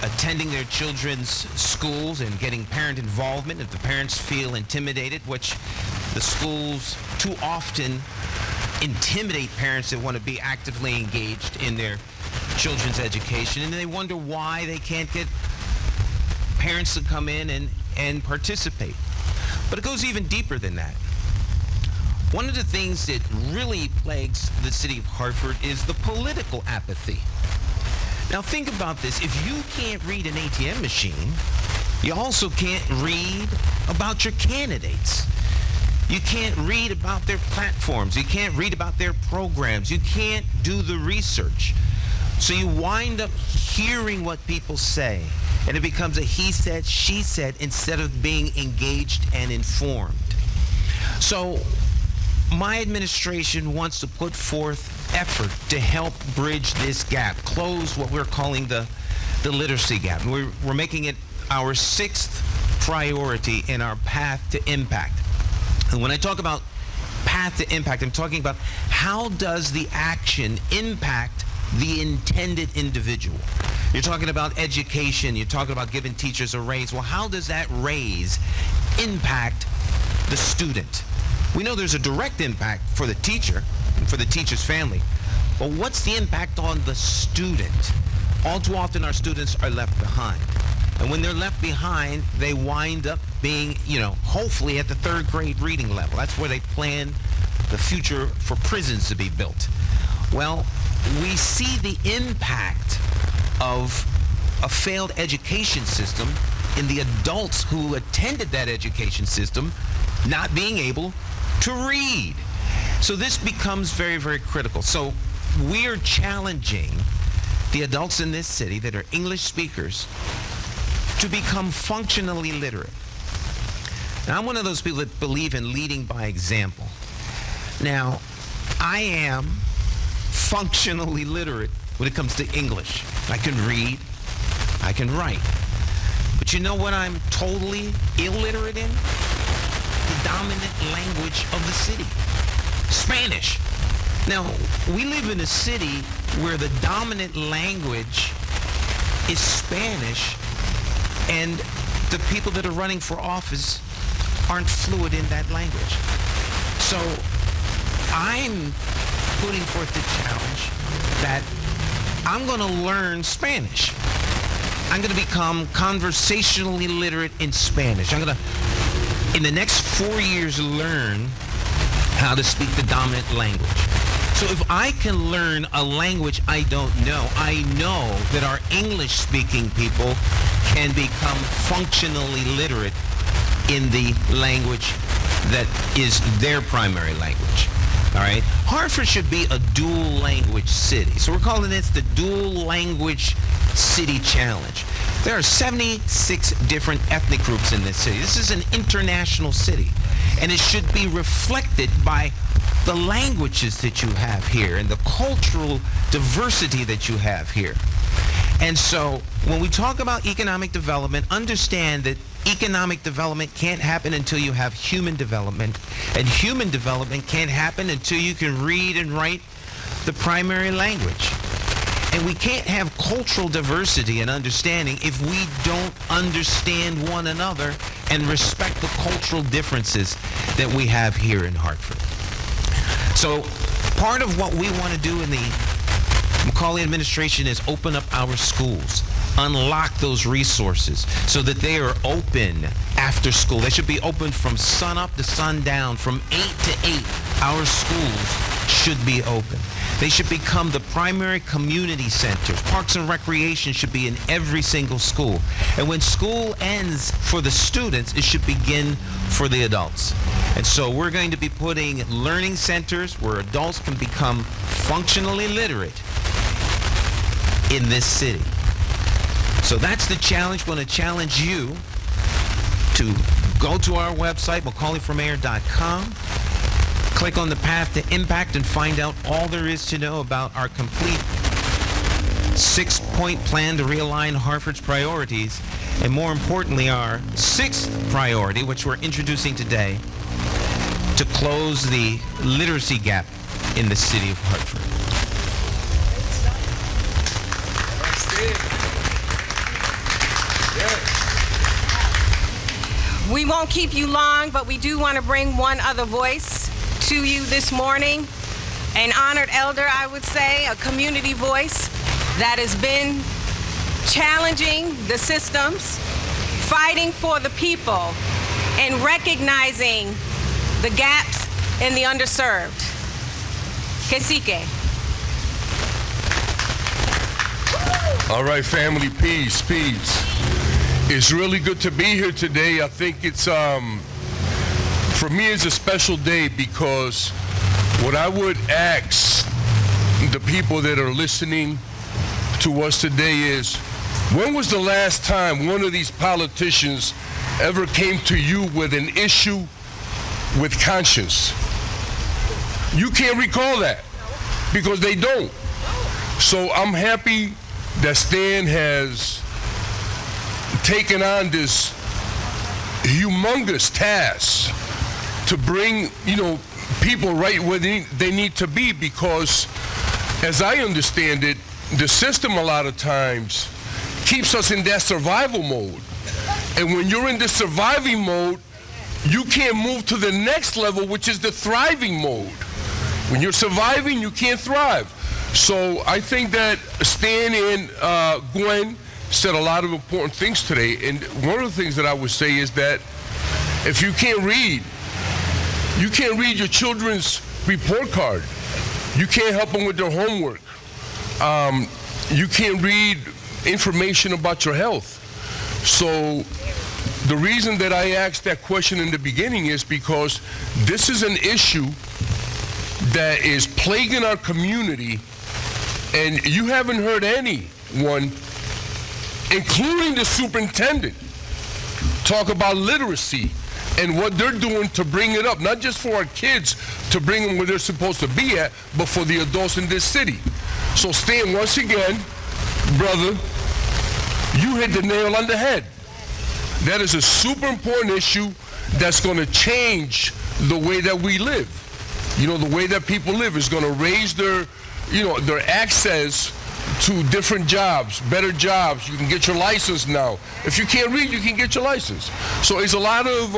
attending their children's schools and getting parent involvement. If the parents feel intimidated, which the schools too often intimidate parents that want to be actively engaged in their children's education, and they wonder why they can't get parents to come in and participate. But it goes even deeper than that. One of the things that really plagues the city of Hartford is the political apathy. Now think about this. If you can't read an ATM machine, you also can't read about your candidates. You can't read about their platforms. You can't read about their programs. You can't do the research. So you wind up hearing what people say, and it becomes a he said, she said, instead of being engaged and informed. So my administration wants to put forth effort to help bridge this gap, close what we're calling the literacy gap. We're making it our 6th priority in our path to impact. And when I talk about path to impact, I'm talking about how does the action impact the intended individual. You're talking about education. You're talking about giving teachers a raise. Well, how does that raise impact the student? We know there's a direct impact for the teacher and for the teacher's family. But what's the impact on the student? All too often our students are left behind. And when they're left behind, they wind up being, hopefully at the 3rd grade reading level. That's where they plan the future for prisons to be built. Well, we see the impact of a failed education system in the adults who attended that education system not being able to read. So this becomes very, very critical. So we're challenging the adults in this city that are English speakers to become functionally literate. Now, I'm one of those people that believe in leading by example. Now, I am functionally literate when it comes to English. I can read, I can write. But you know what I'm totally illiterate in? The dominant language of the city, Spanish. Now, we live in a city where the dominant language is Spanish, and the people that are running for office aren't fluent in that language. So I'm putting forth the challenge that I'm going to learn Spanish. I'm going to become conversationally literate in Spanish. I'm going to, in the next 4 years, learn how to speak the dominant language. So if I can learn a language I don't know, I know that our English-speaking people can become functionally literate in the language that is their primary language. All right? Hartford should be a dual language city. So we're calling this the Dual Language City Challenge. There are 76 different ethnic groups in this city. This is an international city. And it should be reflected by the languages that you have here and the cultural diversity that you have here. And so when we talk about economic development, understand that economic development can't happen until you have human development. And human development can't happen until you can read and write the primary language. And we can't have cultural diversity and understanding if we don't understand one another and respect the cultural differences that we have here in Hartford. So part of what we want to do in the McCauley administration is open up our schools, unlock those resources so that they are open after school. They should be open from sun up to sundown, from 8 to 8. Our schools should be open. They should become the primary community centers. Parks and recreation should be in every single school. And when school ends for the students, it should begin for the adults. And so we're going to be putting learning centers where adults can become functionally literate in this city. So that's the challenge. We're going to challenge you to go to our website, McCauleyforMayor.com. Click on the path to impact and find out all there is to know about our complete 6-point plan to realign Hartford's priorities, and more importantly, our 6th priority, which we're introducing today, to close the literacy gap in the city of Hartford. We won't keep you long, but we do want to bring one other voice to you this morning. An honored elder, I would say, a community voice that has been challenging the systems, fighting for the people, and recognizing the gaps in the underserved. Cacique. All right, family, peace. It's really good to be here today. I think it's, for me, it's a special day because what I would ask the people that are listening to us today is, when was the last time one of these politicians ever came to you with an issue with conscience? You can't recall that because they don't. So I'm happy that Stan has taken on this humongous task to bring, people right where they need to be, because as I understand it, the system a lot of times keeps us in that survival mode. And when you're in the surviving mode, you can't move to the next level, which is the thriving mode. When you're surviving, you can't thrive. So I think that Stan and Gwen said a lot of important things today. And one of the things that I would say is that if you can't read your children's report card. You can't help them with their homework. You can't read information about your health. So the reason that I asked that question in the beginning is because this is an issue that is plaguing our community, and you haven't heard anyone, including the superintendent, talk about literacy and what they're doing to bring it up, not just for our kids to bring them where they're supposed to be at, but for the adults in this city. So Stan, once again, brother, you hit the nail on the head. That is a super important issue that's going to change the way that we live. The way that people live is going to raise their access to different jobs, better jobs. You can get your license now. If you can't read, you can get your license. So it's a lot of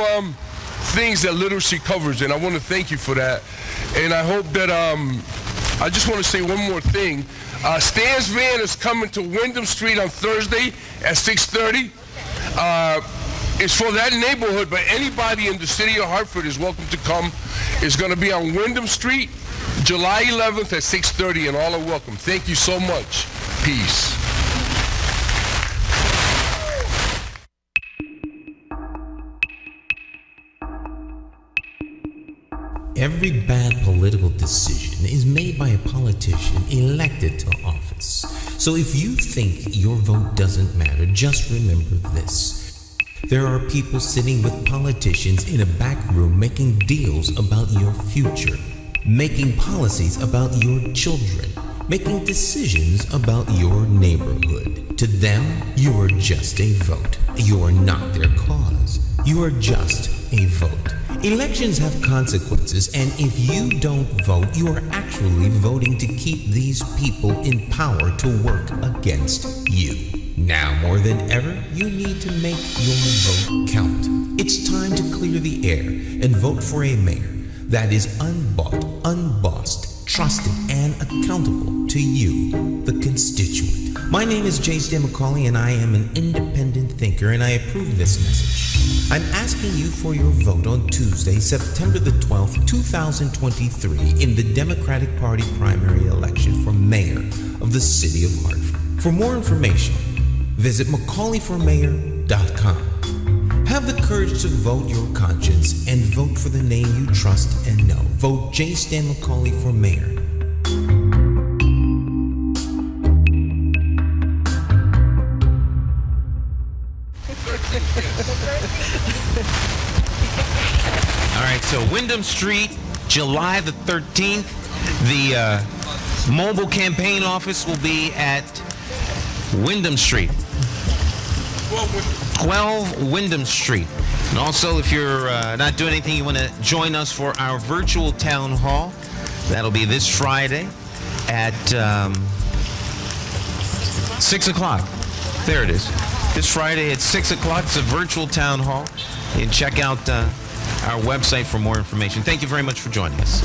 things that literacy covers, and I want to thank you for that. And I hope that I just want to say one more thing. Stan's van is coming to Wyndham Street on Thursday at 6:30. It's for that neighborhood, but anybody in the city of Hartford is welcome to come. It's going to be on Wyndham Street, July 11th at 6:30, and all are welcome. Thank you so much. Peace. Every bad political decision is made by a politician elected to office. So if you think your vote doesn't matter, just remember this. There are people sitting with politicians in a back room making deals about your future, making policies about your children, making decisions about your neighborhood. To them, you are just a vote. You are not their cause. You are just a vote. Elections have consequences, and if you don't vote, you are actually voting to keep these people in power to work against you. Now more than ever, you need to make your vote count. It's time to clear the air and vote for a mayor that is unbought, unbossed, trusted, and accountable to you, the constituent. My name is J. Stan McCauley, and I am an independent thinker, and I approve this message. I'm asking you for your vote on Tuesday, September the 12th, 2023, in the Democratic Party primary election for mayor of the city of Hartford. For more information, visit McCauleyformayor.com. Have the courage to vote your conscience and vote for the name you trust and know. Vote J. Stan McCauley for mayor. All right, so Wyndham Street, July the 13th. The mobile campaign office will be at Wyndham Street. 12 Wyndham Street. And also, if you're not doing anything, you want to join us for our virtual town hall. That'll be this Friday at 6 o'clock. There it is. This Friday at 6 o'clock. It's a virtual town hall. You can check out our website for more information. Thank you very much for joining us.